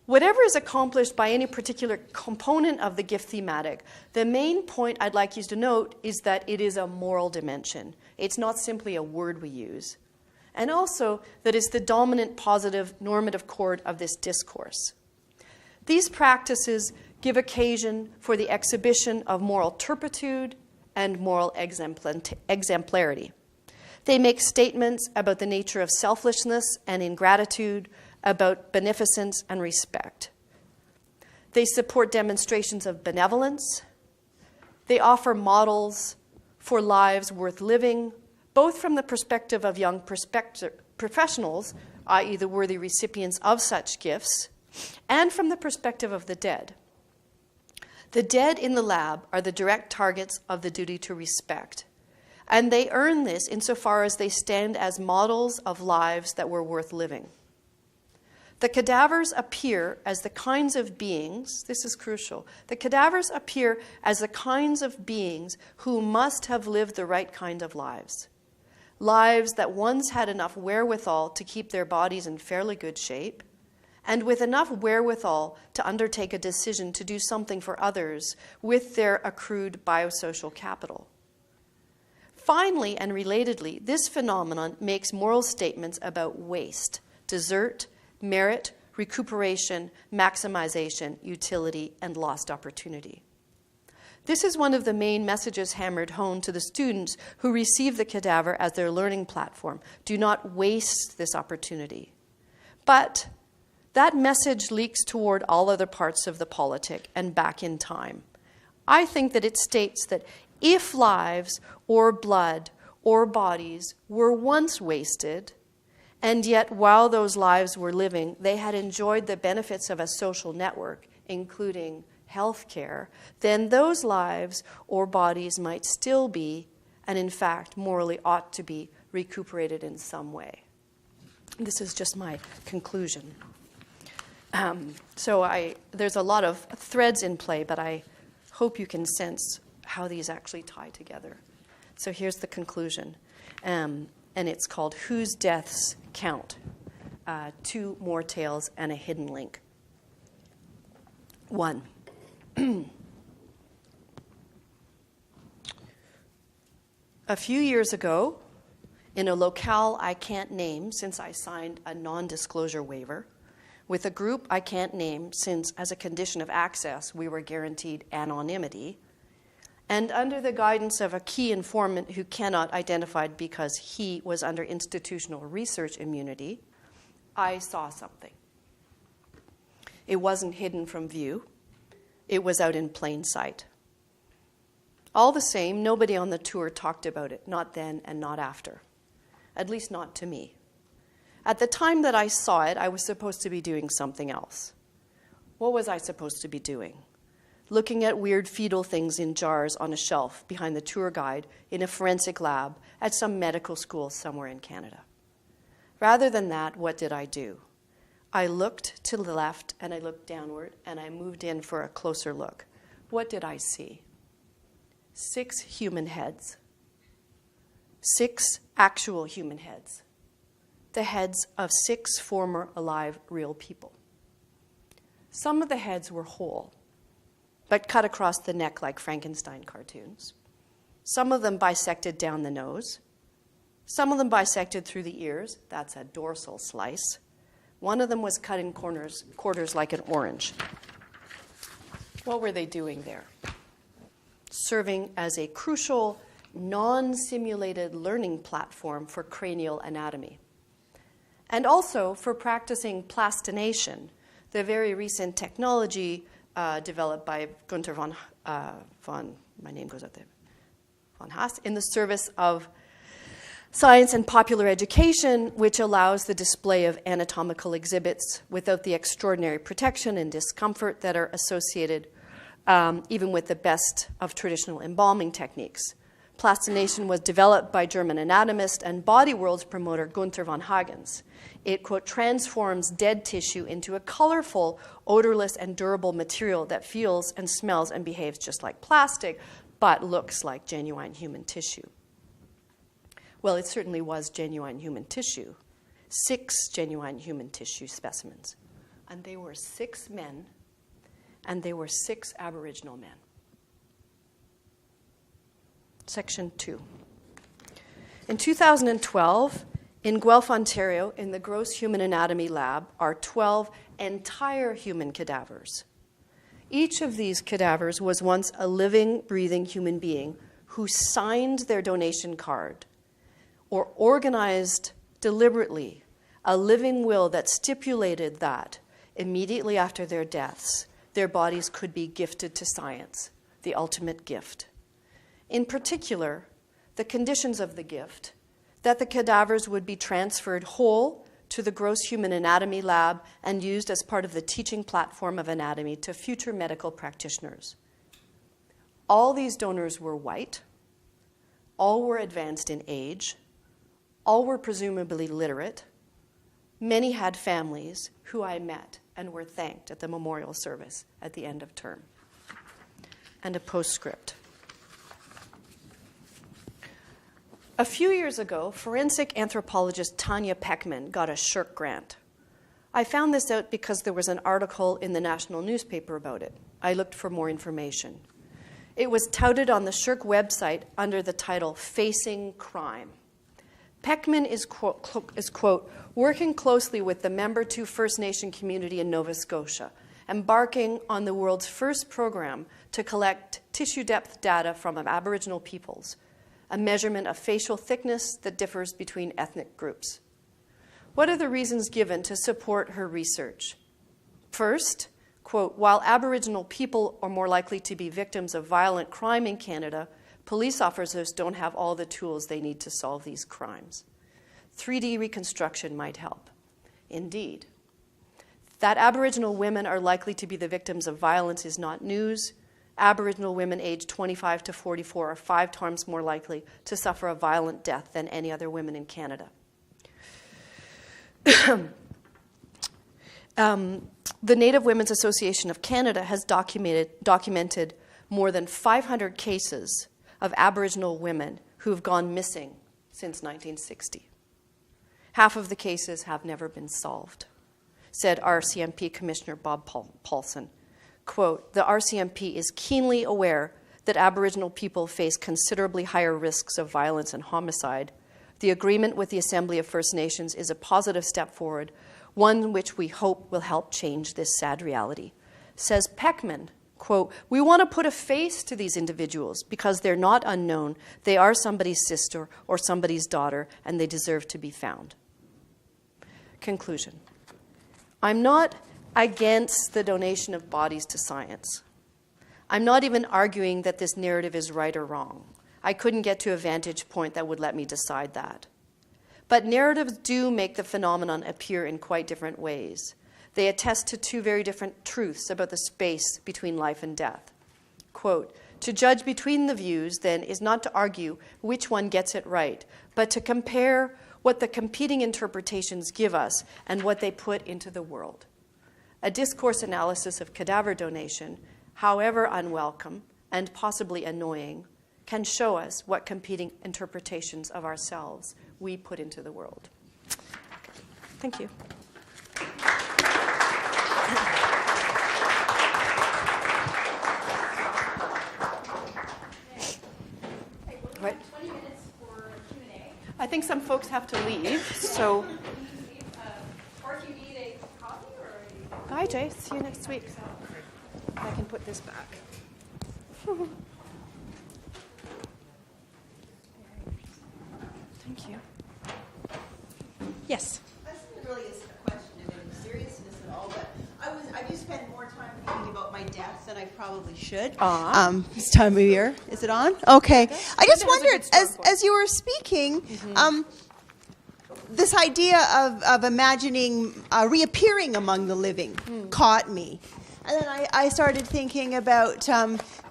Whatever is accomplished by any particular component of the gift thematic, the main point I'd like you to note is that it is a moral dimension. It's not simply a word we use. And also that it's the dominant positive normative chord of this discourse. These practices give occasion for the exhibition of moral turpitude and moral exemplarity. They make statements about the nature of selflessness and ingratitude, about beneficence and respect. They support demonstrations of benevolence. They offer models for lives worth living, both from the perspective of young professionals, i.e. the worthy recipients of such gifts, and from the perspective of the dead. The dead in the lab are the direct targets of the duty to respect, and they earn this insofar as they stand as models of lives that were worth living. The cadavers appear as the kinds of beings, this is crucial, the cadavers appear as the kinds of beings who must have lived the right kind of lives. Lives that once had enough wherewithal to keep their bodies in fairly good shape, and with enough wherewithal to undertake a decision to do something for others with their accrued biosocial capital. Finally, and relatedly, this phenomenon makes moral statements about waste, desert, merit, recuperation, maximization, utility, and lost opportunity. This is one of the main messages hammered home to the students who receive the cadaver as their learning platform. Do not waste this opportunity. But that message leaks toward all other parts of the politic and back in time. I think that it states that if lives or blood or bodies were once wasted, and yet while those lives were living, they had enjoyed the benefits of a social network, including health care, then those lives or bodies might still be, and in fact morally ought to be, recuperated in some way. This is just my conclusion. There's a lot of threads in play, but I hope you can sense how these actually tie together. So here's the conclusion, and it's called Whose Deaths Count? 2 more tales and a hidden link. 1. A few years ago, in a locale I can't name since I signed a non-disclosure waiver, with a group I can't name since, as a condition of access, we were guaranteed anonymity, and under the guidance of a key informant who cannot identify because he was under institutional research immunity, I saw something. It wasn't hidden from view. It was out in plain sight. All the same, nobody on the tour talked about it, not then and not after, at least not to me. At the time that I saw it, I was supposed to be doing something else. What was I supposed to be doing? Looking at weird fetal things in jars on a shelf behind the tour guide in a forensic lab at some medical school somewhere in Canada. Rather than that, what did I do? I looked to the left and I looked downward and I moved in for a closer look. What did I see? 6 human heads. 6 actual human heads. The heads of 6 former alive real people. Some of the heads were whole, but cut across the neck like Frankenstein cartoons. Some of them bisected down the nose. Some of them bisected through the ears. That's a dorsal slice. One of them was cut in quarters like an orange. What were they doing there? Serving as a crucial, non-simulated learning platform for cranial anatomy. And also for practicing plastination, the very recent technology developed by Gunther von, my name goes up there, von Haas, in the service of science and popular education, which allows the display of anatomical exhibits without the extraordinary protection and discomfort that are associated even with the best of traditional embalming techniques. Plastination was developed by German anatomist and body worlds promoter Gunther von Hagens. It, quote, transforms dead tissue into a colorful, odorless, and durable material that feels and smells and behaves just like plastic, but looks like genuine human tissue. Well, it certainly was genuine human tissue. 6 genuine human tissue specimens. And they were 6 men, and they were 6 Aboriginal men. Section 2. In 2012, in Guelph, Ontario, in the Gross Human Anatomy Lab, are 12 entire human cadavers. Each of these cadavers was once a living, breathing human being who signed their donation card or organized deliberately a living will that stipulated that immediately after their deaths, their bodies could be gifted to science, the ultimate gift. In particular, the conditions of the gift, that the cadavers would be transferred whole to the Gross Human Anatomy Lab and used as part of the teaching platform of anatomy to future medical practitioners. All these donors were white, all were advanced in age, all were presumably literate. Many had families who I met and were thanked at the memorial service at the end of term. And a postscript. A few years ago, forensic anthropologist Tanya Peckman got a SSHRC grant. I found this out because there was an article in the national newspaper about it. I looked for more information. It was touted on the SSHRC website under the title Facing Crime. Peckman is, quote, working closely with the Member 2 First Nation community in Nova Scotia, embarking on the world's first program to collect tissue depth data from Aboriginal peoples, a measurement of facial thickness that differs between ethnic groups. What are the reasons given to support her research? First, quote, while Aboriginal people are more likely to be victims of violent crime in Canada, police officers don't have all the tools they need to solve these crimes. 3D reconstruction might help. Indeed. That Aboriginal women are likely to be the victims of violence is not news. Aboriginal women aged 25 to 44 are 5 times more likely to suffer a violent death than any other women in Canada. The Native Women's Association of Canada has documented more than 500 cases of Aboriginal women who have gone missing since 1960. Half of the cases have never been solved, said RCMP Commissioner Bob Paulson. Quote, the RCMP is keenly aware that Aboriginal people face considerably higher risks of violence and homicide. The agreement with the Assembly of First Nations is a positive step forward, one which we hope will help change this sad reality. Says Peckman, quote, we want to put a face to these individuals because they're not unknown. They are somebody's sister or somebody's daughter, and they deserve to be found. Conclusion. I'm not against the donation of bodies to science. I'm not even arguing that this narrative is right or wrong. I couldn't get to a vantage point that would let me decide that. But narratives do make the phenomenon appear in quite different ways. They attest to 2 very different truths about the space between life and death. Quote, to judge between the views, then, is not to argue which one gets it right, but to compare what the competing interpretations give us and what they put into the world. A discourse analysis of cadaver donation, however unwelcome and possibly annoying, can show us what competing interpretations of ourselves we put into the world. Thank you. Right. 20 minutes for Q&A. I think some folks have to leave, so. Or if you need a coffee or a... Bye, Jay. See you next week. I can put this back. Thank you. Yes. This isn't really a question of any seriousness at all, but I do spend more time thinking about my death than than I probably should. This time of year. Is it on? Okay. I just wondered, as you were speaking, this idea of imagining reappearing among the living caught me. And then I started thinking about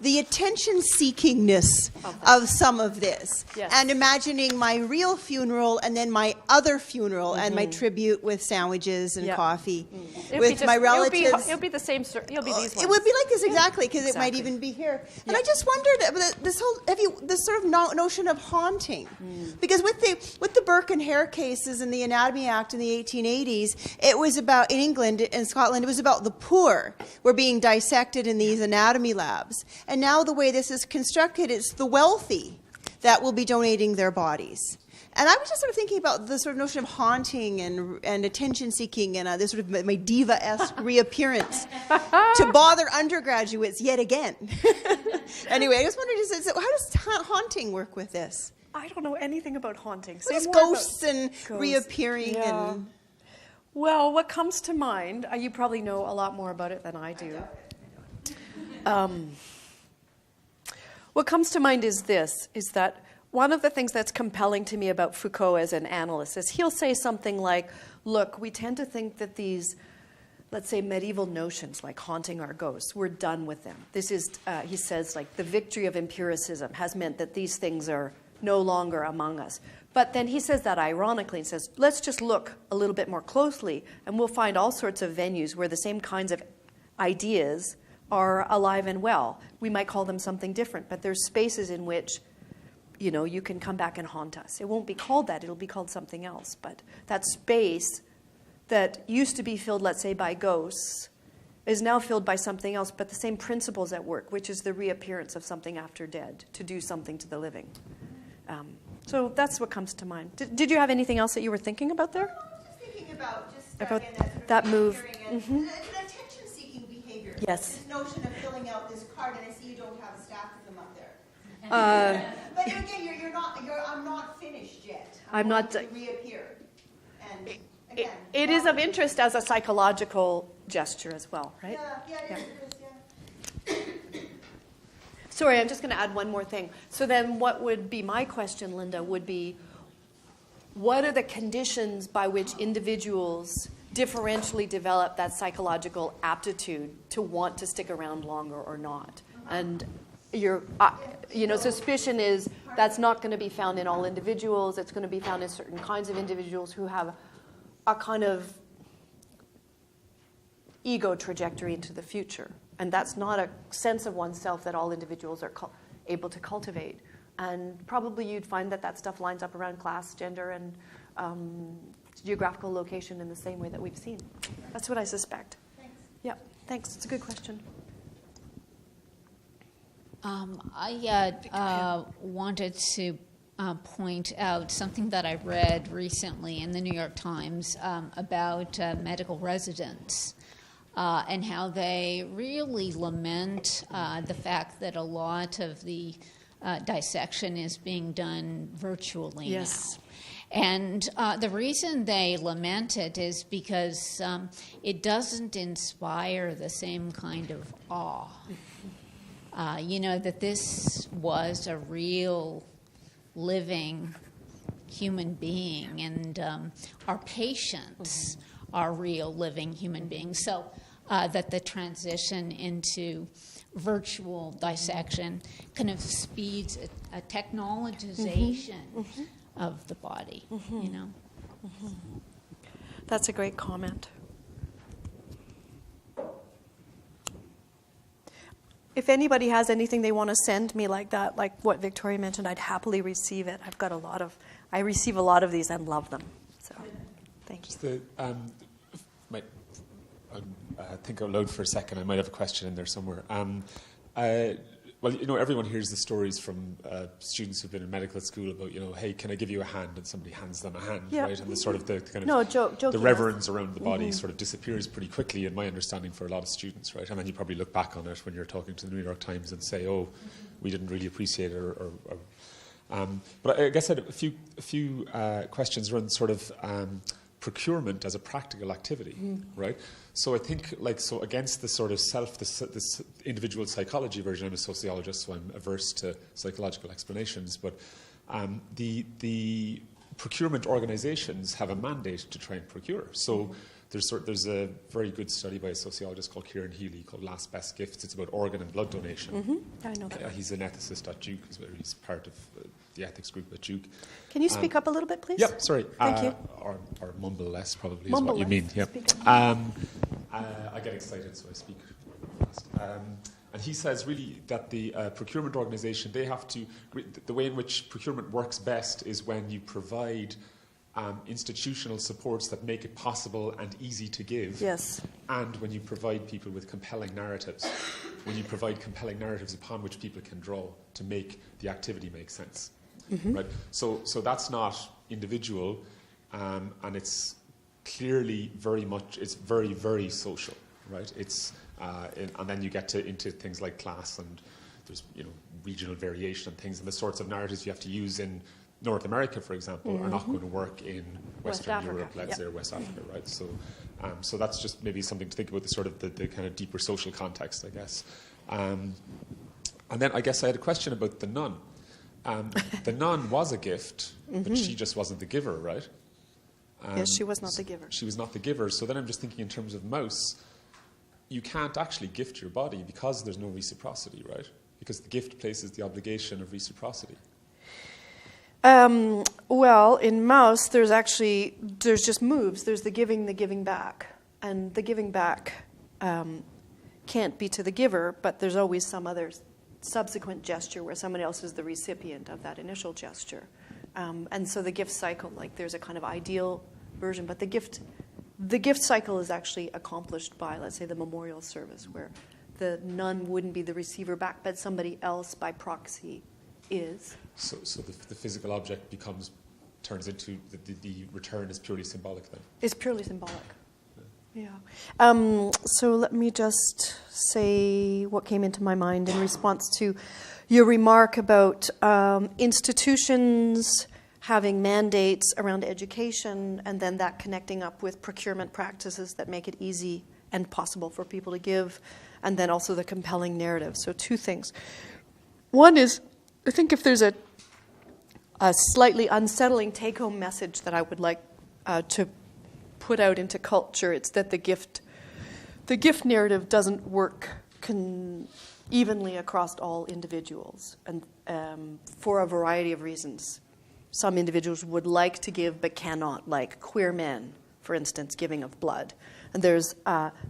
the attention-seekingness of some of this. Yes. And imagining my real funeral and then my other funeral and my tribute with sandwiches and coffee with my relatives. It'll be the same. It'll be these ones. It would be like this exactly, because it might even be here. And I just wondered this whole this sort of notion of haunting, because with the Burke and Hare cases in the Anatomy Act in the 1880s, it was about, in England and Scotland, it was about the poor were being dissected in these anatomy labs. And now the way this is constructed, it's the wealthy that will be donating their bodies. And I was just sort of thinking about the sort of notion of haunting and attention-seeking and this sort of my diva-esque reappearance to bother undergraduates yet again. Anyway, I just wondered, how does haunting work with this? I don't know anything about haunting. Just ghosts and reappearing and... Well, what comes to mind, you probably know a lot more about it than I do. What comes to mind is this, is that one of the things that's compelling to me about Foucault as an analyst is he'll say something like, look, we tend to think that these, let's say, medieval notions like haunting our ghosts, we're done with them. This is, he says, like the victory of empiricism has meant that these things are no longer among us. But then he says that ironically and says, let's just look a little bit more closely and we'll find all sorts of venues where the same kinds of ideas are alive and well. We might call them something different, but there's spaces in which, you know, you can come back and haunt us. It won't be called that, it'll be called something else. But that space that used to be filled, let's say, by ghosts is now filled by something else, but the same principles at work, which is the reappearance of something after dead, to do something to the living. So that's what comes to mind. Did you have anything else that you were thinking about there? I was just thinking about that move. An attention-seeking behavior. Yes. This notion of filling out this card, and I see you don't have a stack of them up there. But again, I'm not finished yet. I'm not. To reappear. And again, it is of interest as a psychological gesture as well, right? Yeah, it is. Sorry, I'm just going to add one more thing. So then what would be my question, Linda, would be, what are the conditions by which individuals differentially develop that psychological aptitude to want to stick around longer or not? And your suspicion is that's not going to be found in all individuals. It's going to be found in certain kinds of individuals who have a kind of ego trajectory into the future. And that's not a sense of oneself that all individuals are able to cultivate. And probably you'd find that stuff lines up around class, gender, and geographical location in the same way that we've seen. That's what I suspect. Thanks. Yeah, thanks. It's a good question. I wanted to point out something that I read recently in the New York Times about medical residents. And how they really lament the fact that a lot of the dissection is being done virtually now. And the reason they lament it is because it doesn't inspire the same kind of awe. That this was a real living human being, and our patients are real living human beings. So that the transition into virtual dissection kind of speeds a technologization of the body, That's a great comment. If anybody has anything they want to send me like that, like what Victoria mentioned, I'd happily receive it. I receive a lot of these and love them. So, thank you. I think out loud for a second. I might have a question in there somewhere. Everyone hears the stories from students who've been in medical school about, hey, can I give you a hand? And somebody hands them a hand, right? And the sort of the kind of the reverence around the body sort of disappears pretty quickly, in my understanding, for a lot of students, right? And then you probably look back on it when you're talking to the New York Times and say, oh, we didn't really appreciate it, but I guess I had a few questions around sort of procurement as a practical activity, right? So I think, so against the sort of this individual psychology version, I'm a sociologist, so I'm averse to psychological explanations, but the procurement organizations have a mandate to try and procure. So there's a very good study by a sociologist called Kieran Houle called Last Best Gifts. It's about organ and blood donation. I know that. He's an ethicist at Duke. He's part of the ethics group at Duke. Can you speak up a little bit, please? Yep, sorry. Thank you. Or mumble less, probably, Mumble is what you mean. less. Yep. I get excited, so I speak fast. And he says, really, that the procurement organisation, they have to... The way in which procurement works best is when you provide institutional supports that make it possible and easy to give. Yes. And when you provide people with compelling narratives, when you provide compelling narratives upon which people can draw to make the activity make sense. Right? So that's not individual, and it's clearly it's very, very social, right? It's and then you get into things like class, and there's regional variation and things, and the sorts of narratives you have to use in North America, for example, are not going to work in Western Europe, let's say, or West Africa, right? So that's just maybe something to think about, the sort of the kind of deeper social context, I guess. And then I guess I had a question about the nun. The nun was a gift, but she just wasn't the giver, right? Yes, she was not the giver. She was not the giver. So then I'm just thinking in terms of Mouse, you can't actually gift your body because there's no reciprocity, right? Because the gift places the obligation of reciprocity. Well, in Mouse, there's just moves. There's the giving back. And the giving back can't be to the giver, but there's always some other subsequent gesture where someone else is the recipient of that initial gesture. And so the gift cycle, there's a kind of ideal version, but the gift cycle is actually accomplished by, let's say, the memorial service, where the nun wouldn't be the receiver back, but somebody else by proxy is. So the physical object turns into the return is purely symbolic then? It's purely symbolic. Yeah. So let me just say what came into my mind in response to your remark about institutions having mandates around education, and then that connecting up with procurement practices that make it easy and possible for people to give, and then also the compelling narrative. So two things. One is, I think if there's a slightly unsettling take-home message that I would like to put out into culture, it's that the gift narrative doesn't work evenly across all individuals, and for a variety of reasons. Some individuals would like to give but cannot, like queer men, for instance, giving of blood. And there's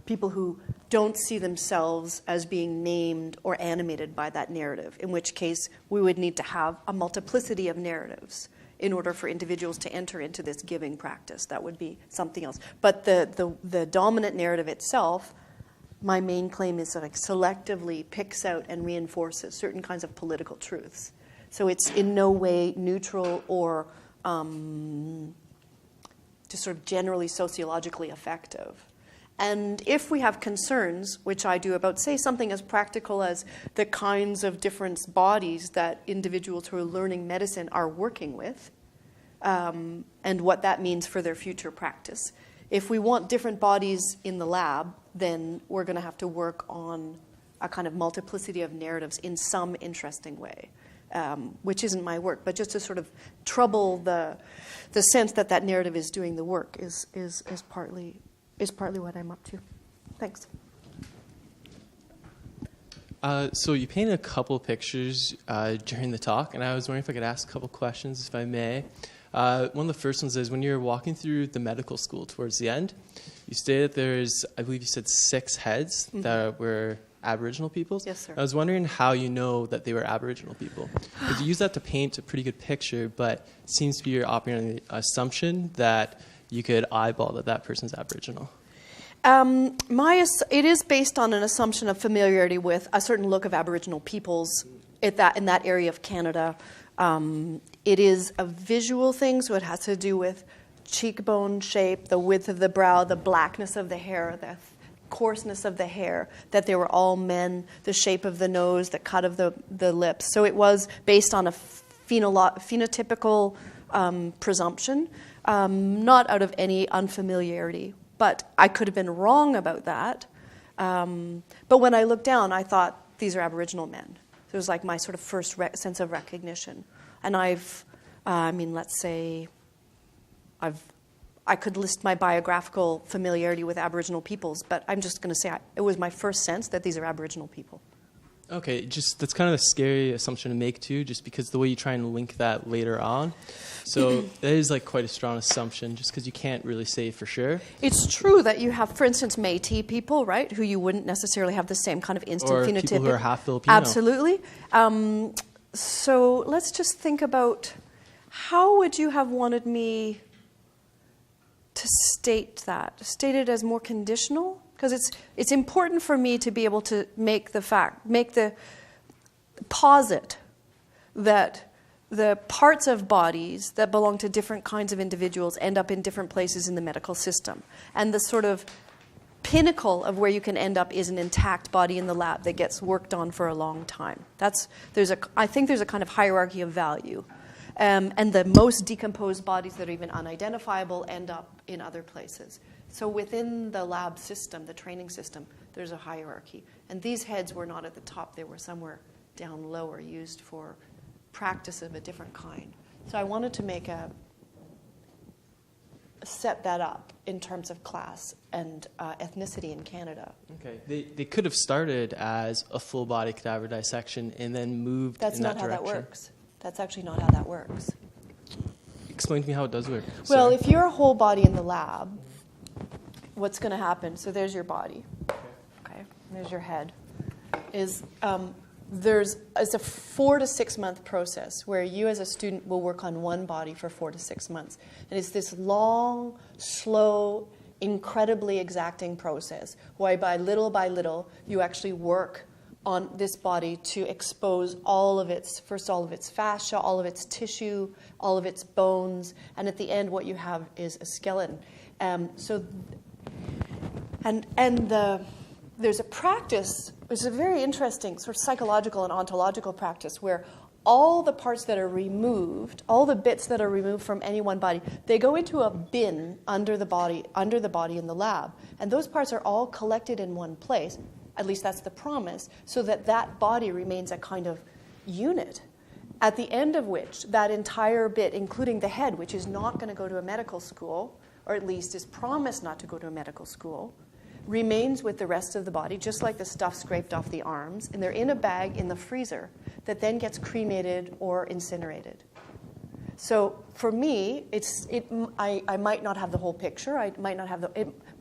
people who don't see themselves as being named or animated by that narrative, in which case we would need to have a multiplicity of narratives in order for individuals to enter into this giving practice. That would be something else. But the dominant narrative itself, my main claim is that it selectively picks out and reinforces certain kinds of political truths. So it's in no way neutral or just sort of generally sociologically effective. And if we have concerns, which I do, about, say, something as practical as the kinds of different bodies that individuals who are learning medicine are working with, and what that means for their future practice. If we want different bodies in the lab, then we're going to have to work on a kind of multiplicity of narratives in some interesting way, which isn't my work, but just to sort of trouble the sense that that narrative is doing the work is partly what I'm up to. Thanks. So you painted a couple pictures during the talk, and I was wondering if I could ask a couple questions, if I may. One of the first ones is, when you're walking through the medical school towards the end, you stated there's, I believe you said 6 heads that were Aboriginal peoples. Yes, sir. I was wondering how you know that they were Aboriginal people. Because you use that to paint a pretty good picture, but it seems to be you're operating on the assumption that you could eyeball that person's Aboriginal. It is based on an assumption of familiarity with a certain look of Aboriginal peoples in that area of Canada. It is a visual thing, so it has to do with cheekbone shape, the width of the brow, the blackness of the hair, the coarseness of the hair, that they were all men, the shape of the nose, the cut of the lips. So it was based on a phenotypical presumption. not out of any unfamiliarity, but I could have been wrong about that. But when I looked down, I thought, these are Aboriginal men. It was like my sort of first sense of recognition. And let's say I could list my biographical familiarity with Aboriginal peoples, but I'm just going to say it was my first sense that these are Aboriginal people. Okay, that's kind of a scary assumption to make too, just because the way you try and link that later on. So that is like quite a strong assumption, just because you can't really say for sure. It's true that you have, for instance, Métis people, right, who you wouldn't necessarily have the same kind of instant phenotypic. Or people who are half Filipino. Absolutely. So let's just think about how would you have wanted me to state that? State it as more conditional? Because it's important for me to be able to make the posit that the parts of bodies that belong to different kinds of individuals end up in different places in the medical system. And the sort of pinnacle of where you can end up is an intact body in the lab that gets worked on for a long time. I think there's a kind of hierarchy of value. And the most decomposed bodies that are even unidentifiable end up in other places. So within the lab system, the training system, there's a hierarchy. And these heads were not at the top. They were somewhere down lower, used for practice of a different kind. So I wanted to set that up in terms of class and ethnicity in Canada. Okay. They could have started as a full-body cadaver dissection and then moved in that direction. That's not how that works. That's actually not how that works. Explain to me how it does work. Well, if you're a whole body in the lab, what's going to happen? So there's your body. Okay. There's your head. It's a 4 to 6 month process where you as a student will work on one body for 4 to 6 months. And it's this long, slow, incredibly exacting process where by little you actually work on this body to expose all of its fascia, all of its tissue, all of its bones, and at the end what you have is a skeleton. There's a practice, it's a very interesting sort of psychological and ontological practice where all the parts that are removed, all the bits that are removed from any one body, they go into a bin under the body in the lab. And those parts are all collected in one place, at least that's the promise, so that body remains a kind of unit. At the end of which, that entire bit, including the head, which is not going to go to a medical school, or at least is promised not to go to a medical school, remains with the rest of the body, just like the stuff scraped off the arms, and they're in a bag in the freezer that then gets cremated or incinerated. So for me, I might not have the whole picture,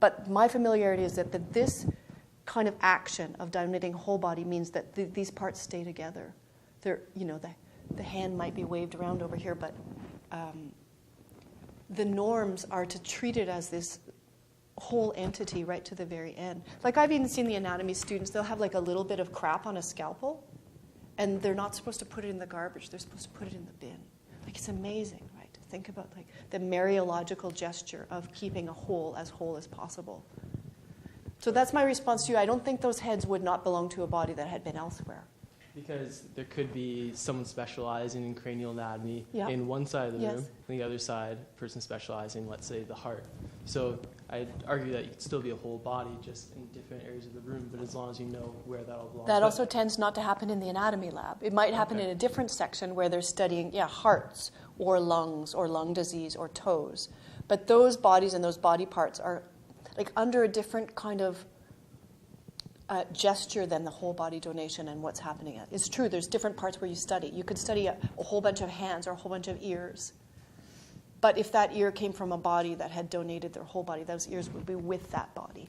but my familiarity is that this kind of action of donating whole body means that these parts stay together. The hand might be waved around over here, but the norms are to treat it as this whole entity right to the very end. Like I've even seen the anatomy students, they'll have like a little bit of crap on a scalpel, and they're not supposed to put it in the garbage, they're supposed to put it in the bin. Like it's amazing, right? To think about like the Mariological gesture of keeping a whole as possible. So that's my response to you. I don't think those heads would not belong to a body that had been elsewhere. Because there could be someone specializing in cranial anatomy in one side of the room, and the other side, person specializing, let's say, the heart. So I'd argue that you could still be a whole body, just in different areas of the room, but as long as you know where that all belongs. That also tends not to happen in the anatomy lab. It might happen in a different section where they're studying, hearts or lungs or lung disease or toes. But those bodies and those body parts are like under a different kind of gesture than the whole body donation and what's happening. It's true, there's different parts where you study. You could study a whole bunch of hands or a whole bunch of ears. But if that ear came from a body that had donated their whole body, those ears would be with that body.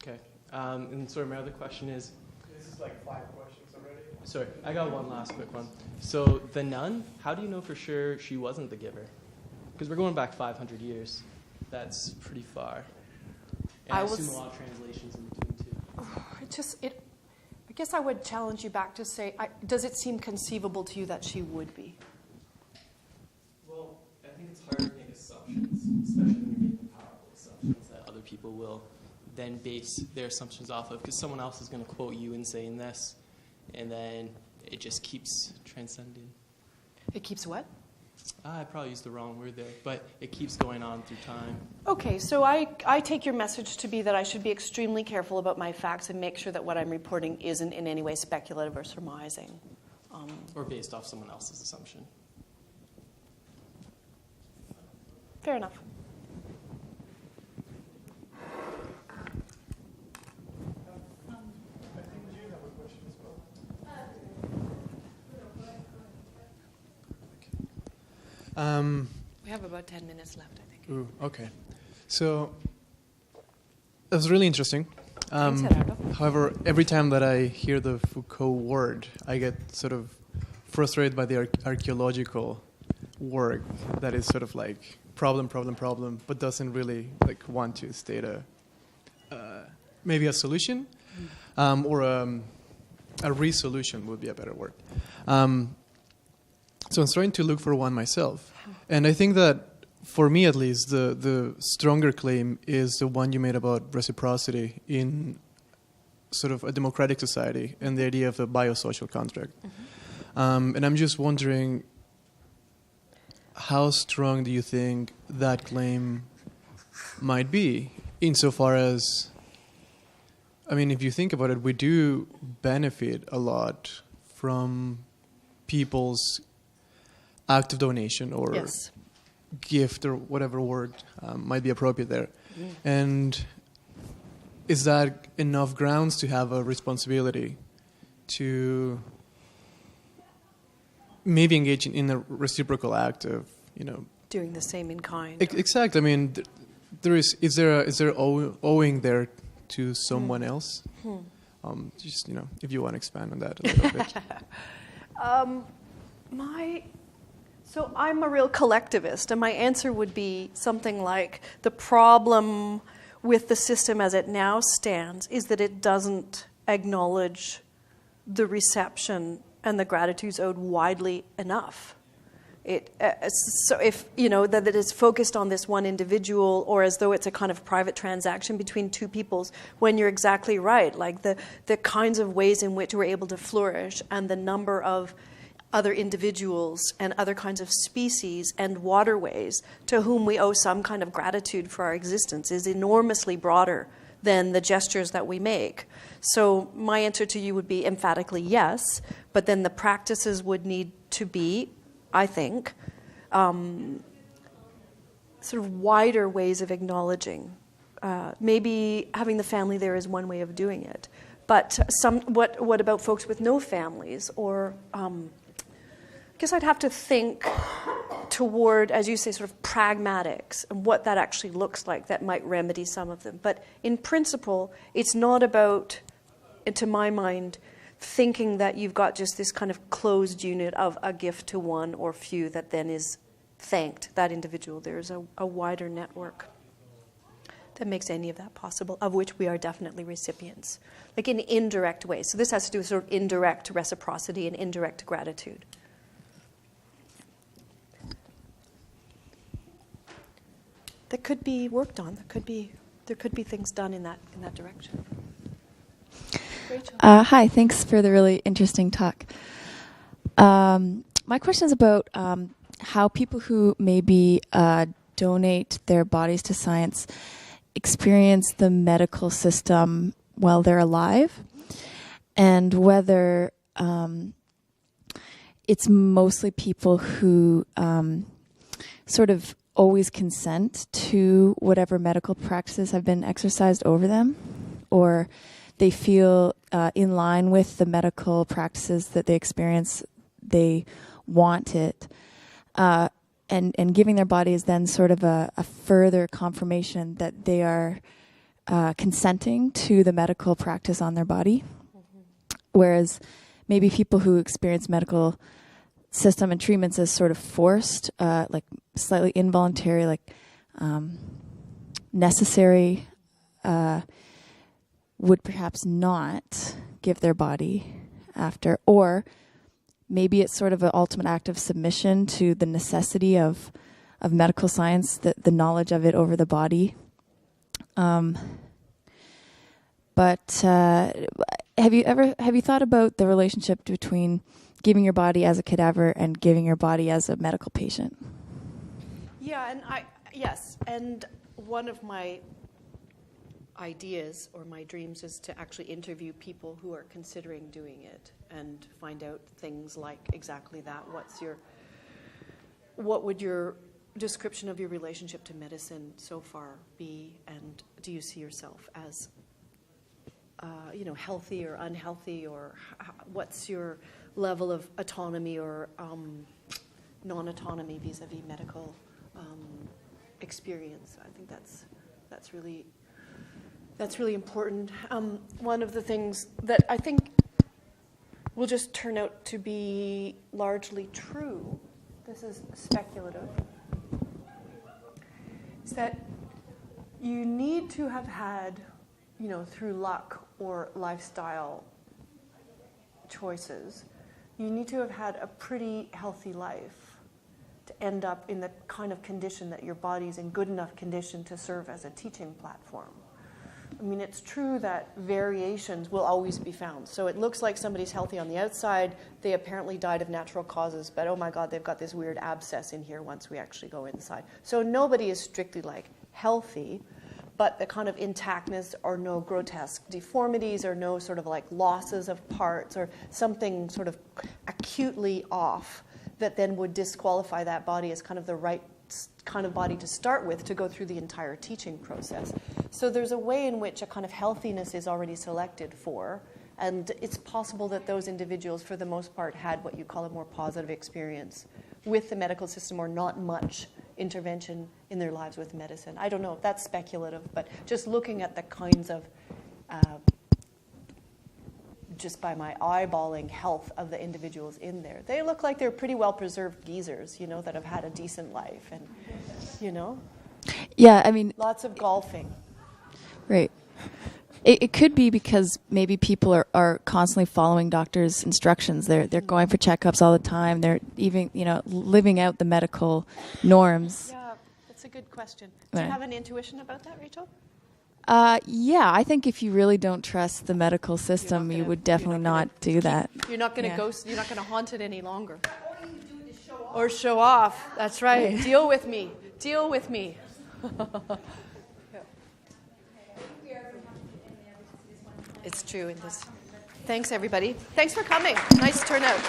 Okay. And sort of my other question is... This is like 5 questions already. Sorry, I got one last quick one. So the nun, how do you know for sure she wasn't the giver? Because we're going back 500 years. That's pretty far. And I assume a lot of translations in between too. I guess I would challenge you back to say, does it seem conceivable to you that she would be? Well, I think it's hard to make assumptions, especially when you're making powerful assumptions that other people will then base their assumptions off of, because someone else is going to quote you in saying this, and then it just keeps transcending. It keeps what? I probably used the wrong word there, but it keeps going on through time. Okay, so I take your message to be that I should be extremely careful about my facts and make sure that what I'm reporting isn't in any way speculative or surmising. Or based off someone else's assumption. Fair enough. We have about 10 minutes left, I think. Ooh, okay. So that was really interesting. However, every time that I hear the Foucault word, I get sort of frustrated by the archaeological work that is sort of like problem, but doesn't really like want to state a maybe a solution or a resolution would be a better word. So I'm starting to look for one myself. And I think that, for me at least, the stronger claim is the one you made about reciprocity in sort of a democratic society and the idea of a biosocial contract. Mm-hmm. And I'm just wondering, how strong do you think that claim might be, insofar as, I mean, if you think about it, we do benefit a lot from people's active donation or yes. gift or whatever word might be appropriate there. And is that enough grounds to have a responsibility to maybe engage in a reciprocal act of, doing the same in kind? Exactly. I mean, is there owing there to someone else? Just, if you want to expand on that a little bit. So I'm a real collectivist, and my answer would be something like, the problem with the system as it now stands is that it doesn't acknowledge the reception and the gratitudes owed widely enough. So if, that it is focused on this one individual, or as though it's a kind of private transaction between two peoples, when you're exactly right, like the kinds of ways in which we're able to flourish and the number of other individuals and other kinds of species and waterways to whom we owe some kind of gratitude for our existence is enormously broader than the gestures that we make. So my answer to you would be emphatically yes, but then the practices would need to be, I think, sort of wider ways of acknowledging. Maybe having the family there is one way of doing it, but what about folks with no families, or I guess I'd have to think toward, as you say, sort of pragmatics and what that actually looks like that might remedy some of them. But in principle, it's not about, to my mind, thinking that you've got just this kind of closed unit of a gift to one or few that then is thanked, that individual. There's a wider network that makes any of that possible, of which we are definitely recipients, like in indirect ways. So this has to do with sort of indirect reciprocity and indirect gratitude. That could be worked on. There could be things done in that direction. Rachel. Hi, thanks for the really interesting talk. My question is about how people who maybe donate their bodies to science experience the medical system while they're alive, and whether it's mostly people who sort of always consent to whatever medical practices have been exercised over them, or they feel in line with the medical practices that they experience, they want it. And giving their body is then sort of a further confirmation that they are consenting to the medical practice on their body. Mm-hmm. Whereas maybe people who experience medical system and treatments as sort of forced, like slightly involuntary, like necessary, would perhaps not give their body after. Or maybe it's sort of an ultimate act of submission to the necessity of medical science, the knowledge of it over the body. But have you thought about the relationship between giving your body as a cadaver and giving your body as a medical patient. Yeah, yes, and one of my ideas or my dreams is to actually interview people who are considering doing it and find out things like exactly that. What would your description of your relationship to medicine so far be, and do you see yourself as healthy or unhealthy, or what's your level of autonomy or non-autonomy vis-a-vis medical experience? I think that's really important. One of the things that I think will just turn out to be largely true, this is speculative, is that you need to have had, through luck or lifestyle choices, you need to have had a pretty healthy life to end up in the kind of condition that your body's in good enough condition to serve as a teaching platform. I mean, it's true that variations will always be found. So it looks like somebody's healthy on the outside. They apparently died of natural causes, but oh my God, they've got this weird abscess in here once we actually go inside. So nobody is strictly healthy, but the kind of intactness or no grotesque deformities or no sort of losses of parts or something sort of acutely off that then would disqualify that body as kind of the right kind of body to start with to go through the entire teaching process. So there's a way in which a kind of healthiness is already selected for, and it's possible that those individuals, for the most part, had what you call a more positive experience with the medical system or not much intervention in their lives with medicine. I don't know, that's speculative, but just looking at the kinds of, just by my eyeballing health of the individuals in there, they look like they're pretty well-preserved geezers, that have had a decent life and, Yeah, I mean... lots of golfing. Right. It could be because maybe people are constantly following doctors' instructions. They're going for checkups all the time. They're even, living out the medical norms. Yeah, that's a good question. Do you have an intuition about that, Rachel? Yeah, I think if you really don't trust the medical system, you would definitely not do that. You're not going to ghost. You're not going to haunt it any longer. Or show off. That's right. Deal with me. Deal with me. It's true in this. Thanks, everybody. Thanks for coming. Nice turnout.